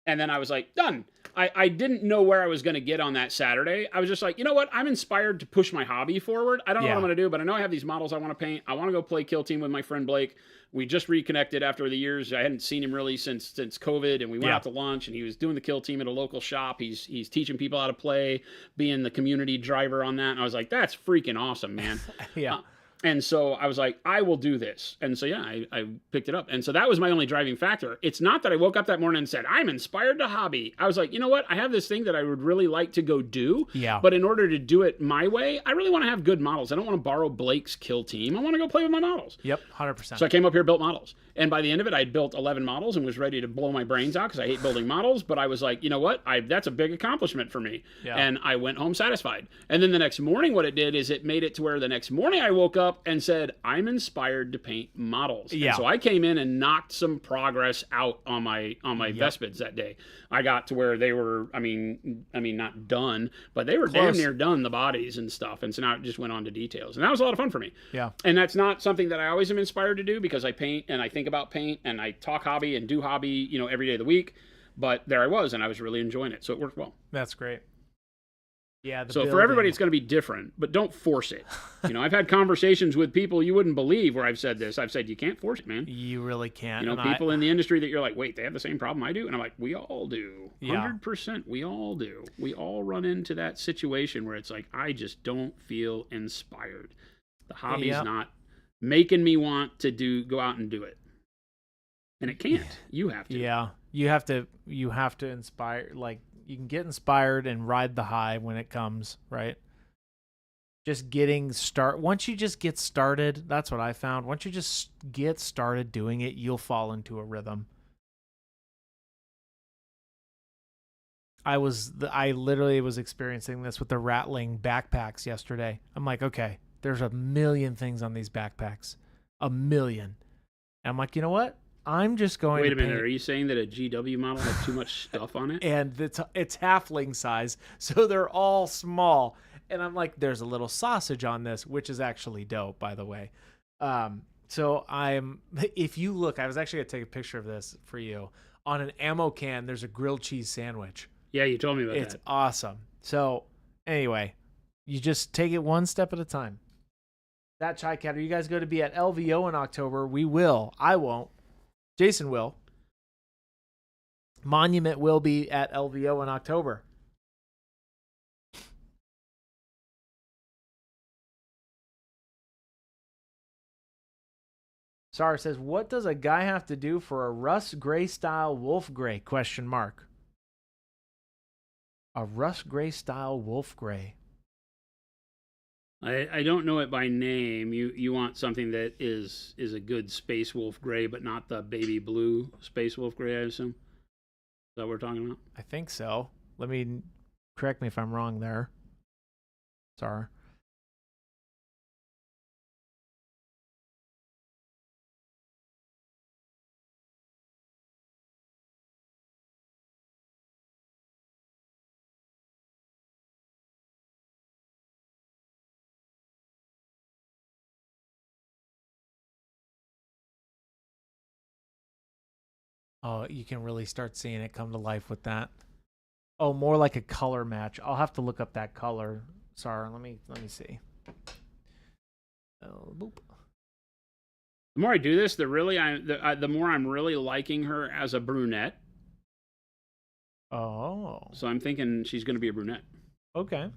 And then I was like, done. I didn't know where I was going to get on that Saturday. I was just like, you know what? I'm inspired to push my hobby forward. I don't know what I'm going to do, but I know I have these models I want to paint. I want to go play Kill Team with my friend Blake. We just reconnected after the years. I hadn't seen him really since COVID, and we went out to lunch, and he was doing the Kill Team at a local shop. He's teaching people how to play, being the community driver on that. And I was like, that's freaking awesome, man. And so I was like, I will do this. And so, I picked it up. And so that was my only driving factor. It's not that I woke up that morning and said, I'm inspired to hobby. I was like, you know what? I have this thing that I would really like to go do. Yeah. But in order to do it my way, I really want to have good models. I don't want to borrow Blake's Kill Team. I want to go play with my models. Yep, 100%. So I came up here, built models. And by the end of it, I'd built 11 models and was ready to blow my brains out because I hate building models. But I was like, you know what? That's a big accomplishment for me. Yeah. And I went home satisfied. And then the next morning, what it did is it made it to where the next morning I woke up up and said, I'm inspired to paint models. Yeah. And so I came in and knocked some progress out on my Vespids that day. I got to where they were, I mean not done, but they were damn near done, the bodies and stuff. And so now it just went on to details. And that was a lot of fun for me. Yeah. And that's not something that I always am inspired to do, because I paint and I think about paint and I talk hobby and do hobby, every day of the week. But there I was, and I was really enjoying it. So it worked well. That's great. Yeah. So for everybody, it's going to be different, but don't force it. I've had conversations with people you wouldn't believe where I've said this. I've said, you can't force it, man. You really can't. People in the industry that you're like, wait, they have the same problem I do? And I'm like, we all do. Yeah. 100%. We all do. We all run into that situation where it's like, I just don't feel inspired. The hobby's not making me want to go out and do it. And it can't. You have to. Yeah. You have to inspire, like, you can get inspired and ride the high when it comes, right? Once you just get started, that's what I found. Once you just get started doing it, you'll fall into a rhythm. I literally was experiencing this with the rattling backpacks yesterday. I'm like, okay, there's a million things on these backpacks. A million. And I'm like, you know what? I'm just going Wait to a minute, paint. are you saying that a GW model has too much stuff on it? And it's halfling size, so they're all small. And I'm like, there's a little sausage on this, which is actually dope, by the way. So if you look, I was actually going to take a picture of this for you. On an ammo can, there's a grilled cheese sandwich. Yeah, you told me about that. It's awesome. So anyway, you just take it one step at a time. That Chai Cat, are you guys going to be at LVO in October? We will. I won't. Jason will. Monument will be at LVO in October. Sarah says, what does a guy have to do for a rust gray style wolf gray? ? A rust gray style wolf gray. I don't know it by name. You want something that is a good Space Wolf Gray, but not the baby blue Space Wolf Gray, I assume? Is that what we're talking about? I think so. Correct me if I'm wrong there. Sorry. Oh, you can really start seeing it come to life with that. Oh, more like a color match. I'll have to look up that color. Sorry, let me see. Oh, boop. The more I do this, the more I'm really liking her as a brunette. Oh. So I'm thinking she's going to be a brunette. Okay.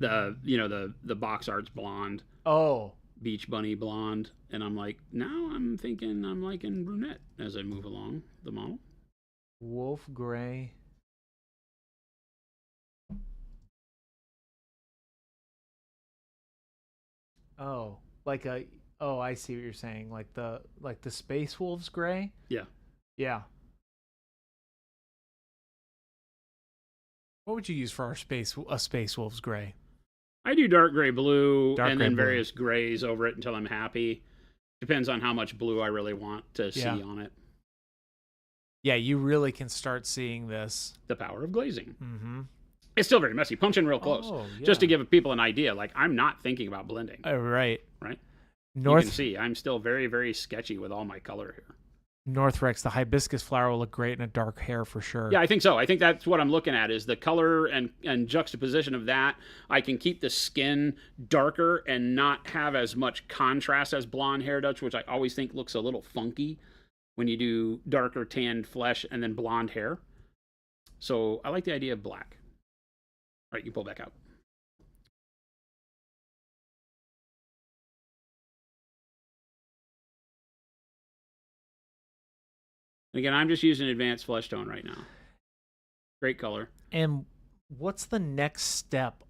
The box art's blonde. Oh. Beach bunny blonde, and I'm like, now I'm thinking I'm liking brunette as I move along the model. Wolf gray. Oh, I see what you're saying. Like the Space Wolves gray? Yeah. Yeah. What would you use for a Space Wolves gray? I do dark gray blue and then various grays over it until I'm happy. Depends on how much blue I really want to see on it. Yeah, you really can start seeing this. The power of glazing. Mm-hmm. It's still very messy. Punch in real close. Just to give people an idea. Like, I'm not thinking about blending. Right. Right? You can see I'm still very, very sketchy with all my color here. Northrex, the hibiscus flower will look great in a dark hair for sure. Yeah, I think so. I think that's what I'm looking at is the color and juxtaposition of that. I can keep the skin darker and not have as much contrast as blonde hair does, which I always think looks a little funky when you do darker tanned flesh and then blonde hair. So I like the idea of black. All right, you pull back out. Again, I'm just using advanced flesh tone right now. Great color. And what's the next step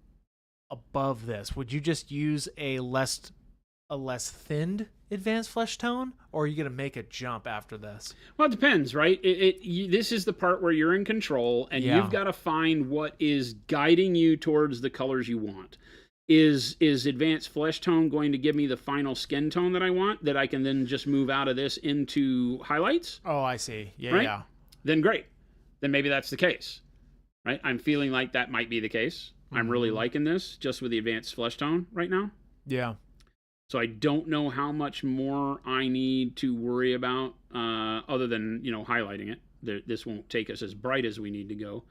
above this? Would you just use a less thinned advanced flesh tone, or are you going to make a jump after this? Well, it depends, right? This is the part where you're in control, and you've got to find what is guiding you towards the colors you want. Is advanced flesh tone going to give me the final skin tone that I want, that I can then just move out of this into highlights? Oh, I see. Yeah, Right? yeah. Then great. Then maybe that's the case. Right? I'm feeling like that might be the case. I'm really liking this just with the advanced flesh tone right now. Yeah. So I don't know how much more I need to worry about other than, highlighting it. This won't take us as bright as we need to go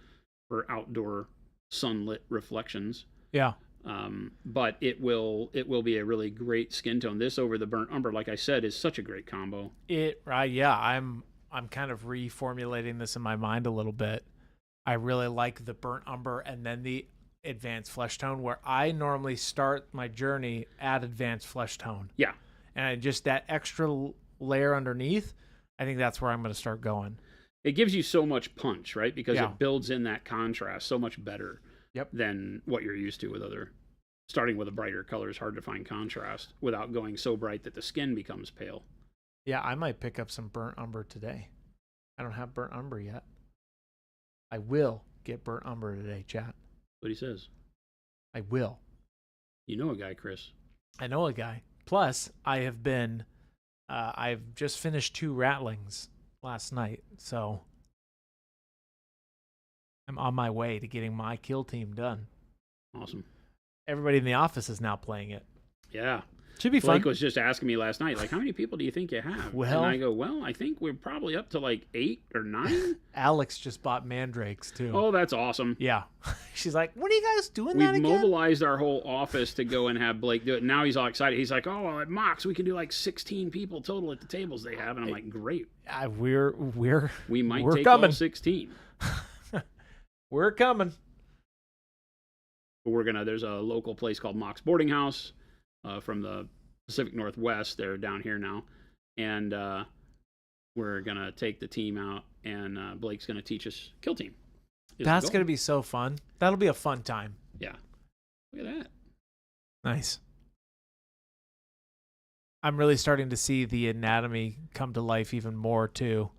for outdoor sunlit reflections. Yeah. But it will be a really great skin tone. This over the burnt umber, like I said, is such a great combo. I'm kind of reformulating this in my mind a little bit. I really like the burnt umber and then the advanced flesh tone, where I normally start my journey at advanced flesh tone. Yeah. And just that extra layer underneath, I think that's where I'm going to start going. It gives you so much punch, right? Because Yeah. it builds in that contrast so much better Yep. than what you're used to with other. Starting with a brighter color is hard to find contrast without going so bright that the skin becomes pale. Yeah, I might pick up some burnt umber today. I don't have burnt umber yet. I will get burnt umber today, chat. What he says. I will. You know a guy, Chris. I know a guy. Plus, I've just finished 2 rattlings last night, so I'm on my way to getting my kill team done. Awesome. Everybody in the office is now playing it. Yeah. Should be Blake fun. was just asking me last night, like, how many people do you think you have? Well- and I go, well, I think we're probably up to like 8 or 9. Alex just bought mandrakes too. Oh, that's awesome. Yeah. She's like, "What are you guys doing We've that again?" mobilized our whole office to go and have Blake do it. Now he's all excited. He's like, oh, well, at Mox, we can do like 16 people total at the tables they have. And I'm like, great. We're We might we're take coming. all 16. We're coming. But there's a local place called Mox Boarding House from the Pacific Northwest. They're down here now. And we're going to take the team out, and Blake's going to teach us kill team. That's going to be so fun. That'll be a fun time. Yeah. Look at that. Nice. I'm really starting to see the anatomy come to life even more too.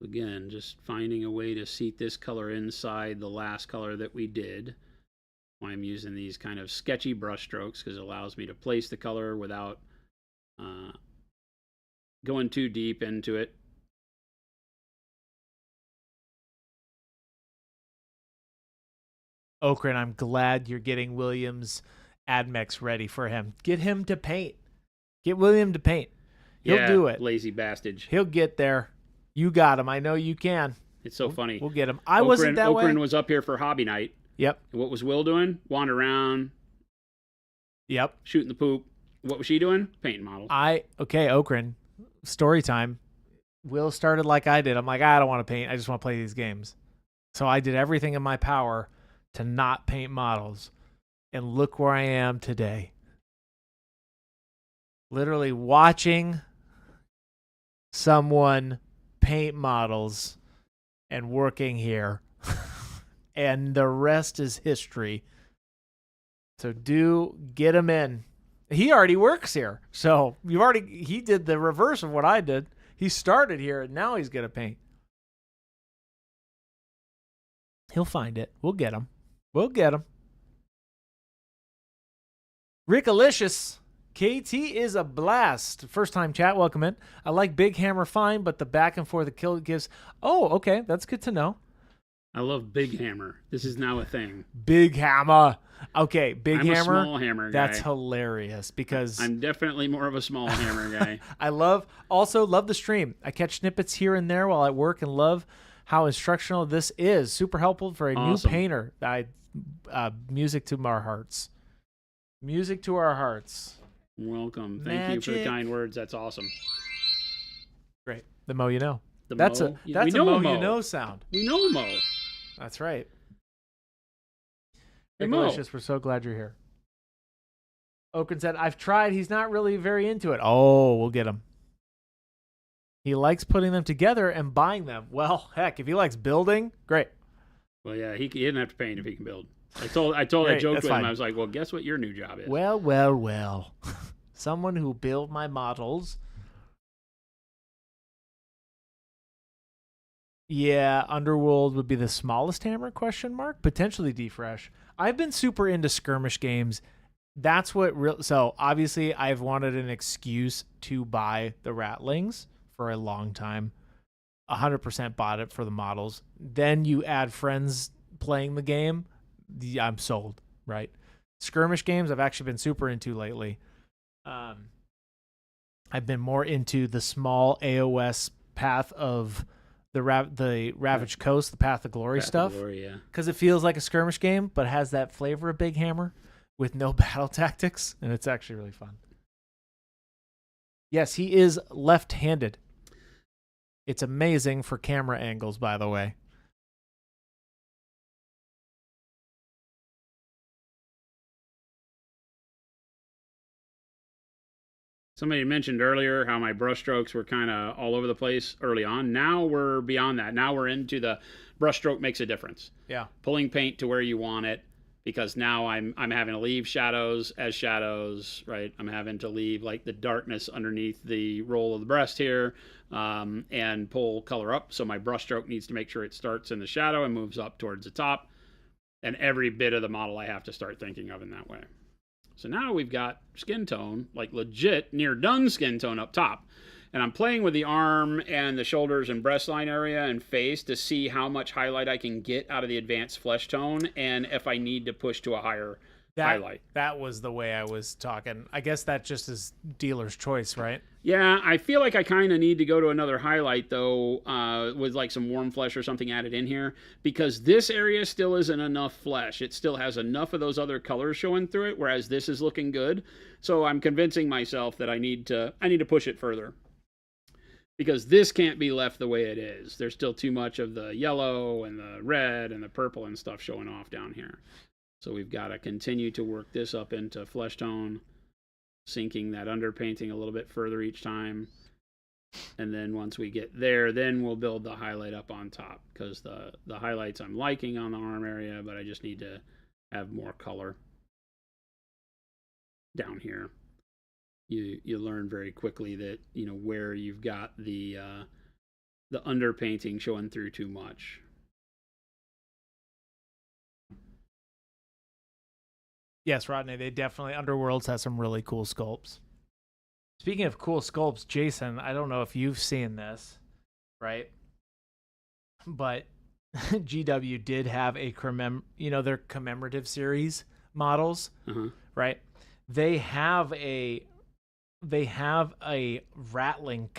Again, just finding a way to seat this color inside the last color that we did. I'm using these kind of sketchy brush strokes because it allows me to place the color without going too deep into it. Okran, I'm glad you're getting Williams Admex ready for him. Get him to paint. Get William to paint. He'll do it. Lazy bastard. He'll get there. You got him. I know you can. It's so funny. We'll get him. I wasn't that way. Okran was up here for hobby night. Yep. And what was Will doing? Wander around, Yep. shooting the poop. What was she doing? Painting models. Okay, Okran. Story time. Will started like I did. I'm like, I don't want to paint. I just want to play these games. So I did everything in my power to not paint models. And look where I am today. Literally watching someone paint models and working here. And the rest is history. So get him in. He already works here. So he did the reverse of what I did. He started here and now he's going to paint. He'll find it. We'll get him. Rickalicious. KT is a blast. First time chat, welcome in. I like Big Hammer fine, but the back and forth the kill it gives. Oh, okay. That's good to know. I love Big Hammer. This is now a thing. Big Hammer. Okay, Big I'm Hammer. a small hammer guy. That's hilarious because I'm definitely more of a small hammer guy. I also love the stream. I catch snippets here and there while at work and love how instructional this is. Super helpful for a new painter. Music to our hearts. Music to our hearts. Welcome. Thank you for the kind words. That's awesome. Great. The mo you know. The That's mo? a We know mo Mo. you know sound. We know Mo. That's right. Hey, Mo. Delicious. We're so glad you're here. Oaken said, I've tried. He's not really very into it. Oh, we'll get him. He likes putting them together and buying them. Well, heck, if he likes building, great. Well, yeah, he didn't have to paint if he can build. I joked Great, with that's him. fine. I was like, well, guess what your new job is? Well. Someone who build my models. Yeah, Underworld would be the smallest hammer, question mark? Potentially D-Fresh. I've been super into skirmish games. That's what so obviously I've wanted an excuse to buy the Ratlings for a long time. 100% bought it for the models. Then you add friends playing the game, I'm sold, right? Skirmish games I've actually been super into lately. I've been more into the small AOS path of the Ravaged Coast, the Path of Glory stuff. Because it feels like a skirmish game, but has that flavor of Big Hammer with no battle tactics, and it's actually really fun. Yes, he is left-handed. It's amazing for camera angles, by the way. Somebody mentioned earlier how my brushstrokes were kind of all over the place early on. Now we're beyond that. Now we're into the brushstroke makes a difference. Yeah. Pulling paint to where you want it, because now I'm having to leave shadows as shadows, right? I'm having to leave like the darkness underneath the roll of the breast here, and pull color up. So my brushstroke needs to make sure it starts in the shadow and moves up towards the top. And every bit of the model I have to start thinking of in that way. So now we've got skin tone, like legit near done skin tone up top. And I'm playing with the arm and the shoulders and breast line area and face to see how much highlight I can get out of the advanced flesh tone, and if I need to push to a higher highlight. That was the way I was talking. I guess that just is dealer's choice, right? Yeah, I feel like I kind of need to go to another highlight, though, with like some warm flesh or something added in here, because this area still isn't enough flesh. It still has enough of those other colors showing through it, whereas this is looking good. So I'm convincing myself that I need to push it further, because this can't be left the way it is. There's still too much of the yellow and the red and the purple and stuff showing off down here. So we've got to continue to work this up into flesh tone, sinking that underpainting a little bit further each time. And then once we get there, then we'll build the highlight up on top, because the highlights I'm liking on the arm area, but I just need to have more color down here. You learn very quickly that, you know, where you've got the underpainting showing through too much. Yes, Rodney, they definitely, Underworlds has some really cool sculpts. Speaking of cool sculpts, Jason, I don't know if you've seen this, right? But GW did have a their commemorative series models, right? They have a rattling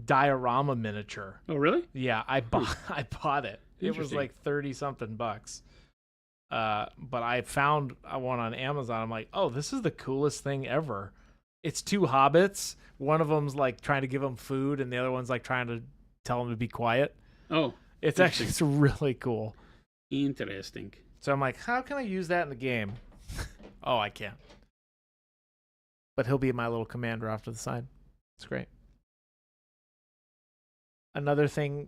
diorama miniature. Oh, really? Yeah, I bought it. It was like 30 something bucks. But I found one on Amazon. I'm like, oh, this is the coolest thing ever. It's two hobbits. One of them's like trying to give them food, and the other one's like trying to tell them to be quiet. Oh, it's really cool. Interesting. So I'm like, how can I use that in the game? Oh, I can't. But he'll be my little commander off to the side. It's great. Another thing,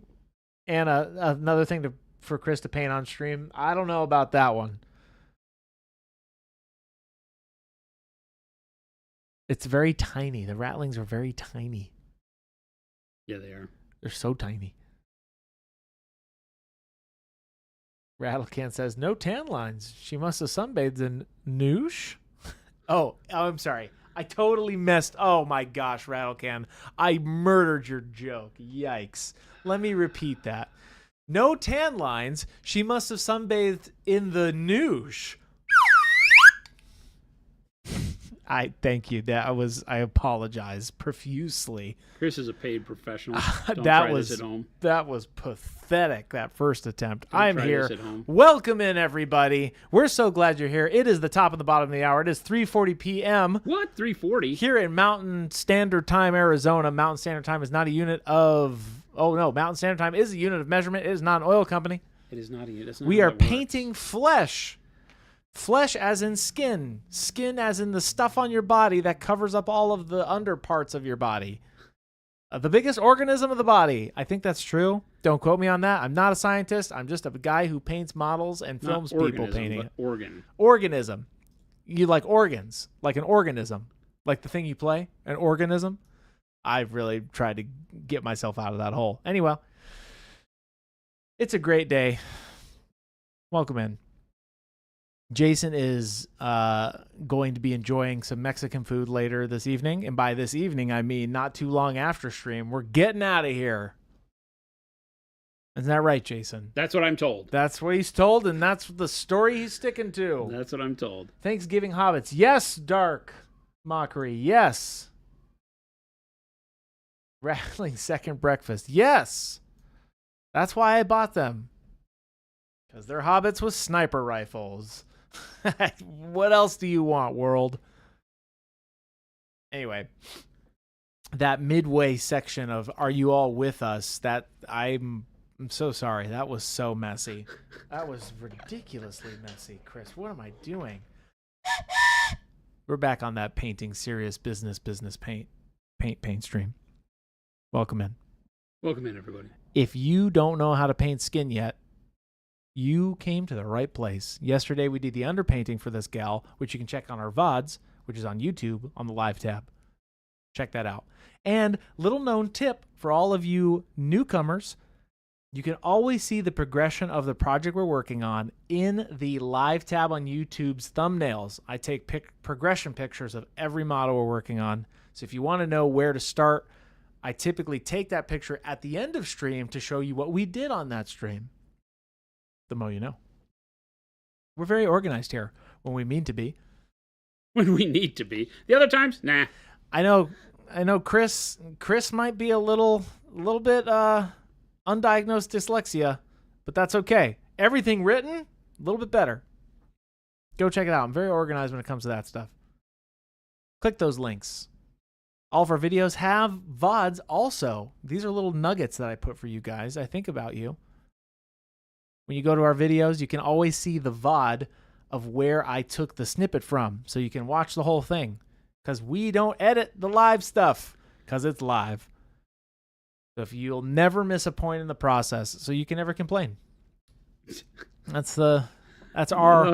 Anna, another thing for Chris to paint on stream. I don't know about that one. It's very tiny. The rattlings are very tiny. Yeah, they are. They're so tiny. Rattlecan says, no tan lines. She must have sunbathed in Noosh. Oh, I'm sorry. I totally messed. Oh my gosh, Rattlecan. I murdered your joke. Yikes. Let me repeat that. No tan lines. She must have sunbathed in the Noosh. I thank you. I apologize profusely. Chris is a paid professional. Don't try this at home. That was pathetic, that first attempt. I'm here. This at home. Welcome in, everybody. We're so glad you're here. It is the top and the bottom of the hour. It is 3:40 p.m. What? 3:40? Here in Mountain Standard Time, Arizona. Mountain Standard Time is not a unit of... Oh, no. Mountain Standard Time is a unit of measurement. It is not an oil company. It is not a unit. We are painting flesh. Flesh as in skin. Skin as in the stuff on your body that covers up all of the under parts of your body. The biggest organism of the body. I think that's true. Don't quote me on that. I'm not a scientist. I'm just a guy who paints models and films people painting it. Organism. You like organs. Like an organism. Like the thing you play. An organism. I've really tried to get myself out of that hole. Anyway, it's a great day. Welcome in. Jason is going to be enjoying some Mexican food later this evening. And by this evening, I mean not too long after stream. We're getting out of here. Isn't that right, Jason? That's what I'm told. That's what he's told, and that's the story he's sticking to. That's what I'm told. Thanksgiving Hobbits. Yes, Dark Mockery. Yes. Rattling Second Breakfast. Yes. That's why I bought them. Because they're hobbits with sniper rifles. What else do you want, world? Anyway, that midway section of Are You All With Us? That I'm so sorry. That was so messy. That was ridiculously messy, Chris. What am I doing? We're back on that painting serious business paint stream. Welcome in. Welcome in, everybody. If you don't know how to paint skin yet, you came to the right place. Yesterday, we did the underpainting for this gal, which you can check on our VODs, which is on YouTube on the live tab. Check that out. And little known tip for all of you newcomers, you can always see the progression of the project we're working on in the live tab on YouTube's thumbnails. I take progression pictures of every model we're working on. So if you want to know where to start, I typically take that picture at the end of stream to show you what we did on that stream. The more you know. We're very organized here when we mean to be. When we need to be. The other times, nah. I know Chris might be a little bit undiagnosed dyslexia, but that's okay. Everything written, a little bit better. Go check it out. I'm very organized when it comes to that stuff. Click those links. All of our videos have VODs also. These are little nuggets that I put for you guys. I think about you. When you go to our videos, you can always see the VOD of where I took the snippet from, so you can watch the whole thing. Because we don't edit the live stuff, because it's live. So if you'll never miss a point in the process, so you can never complain. That's our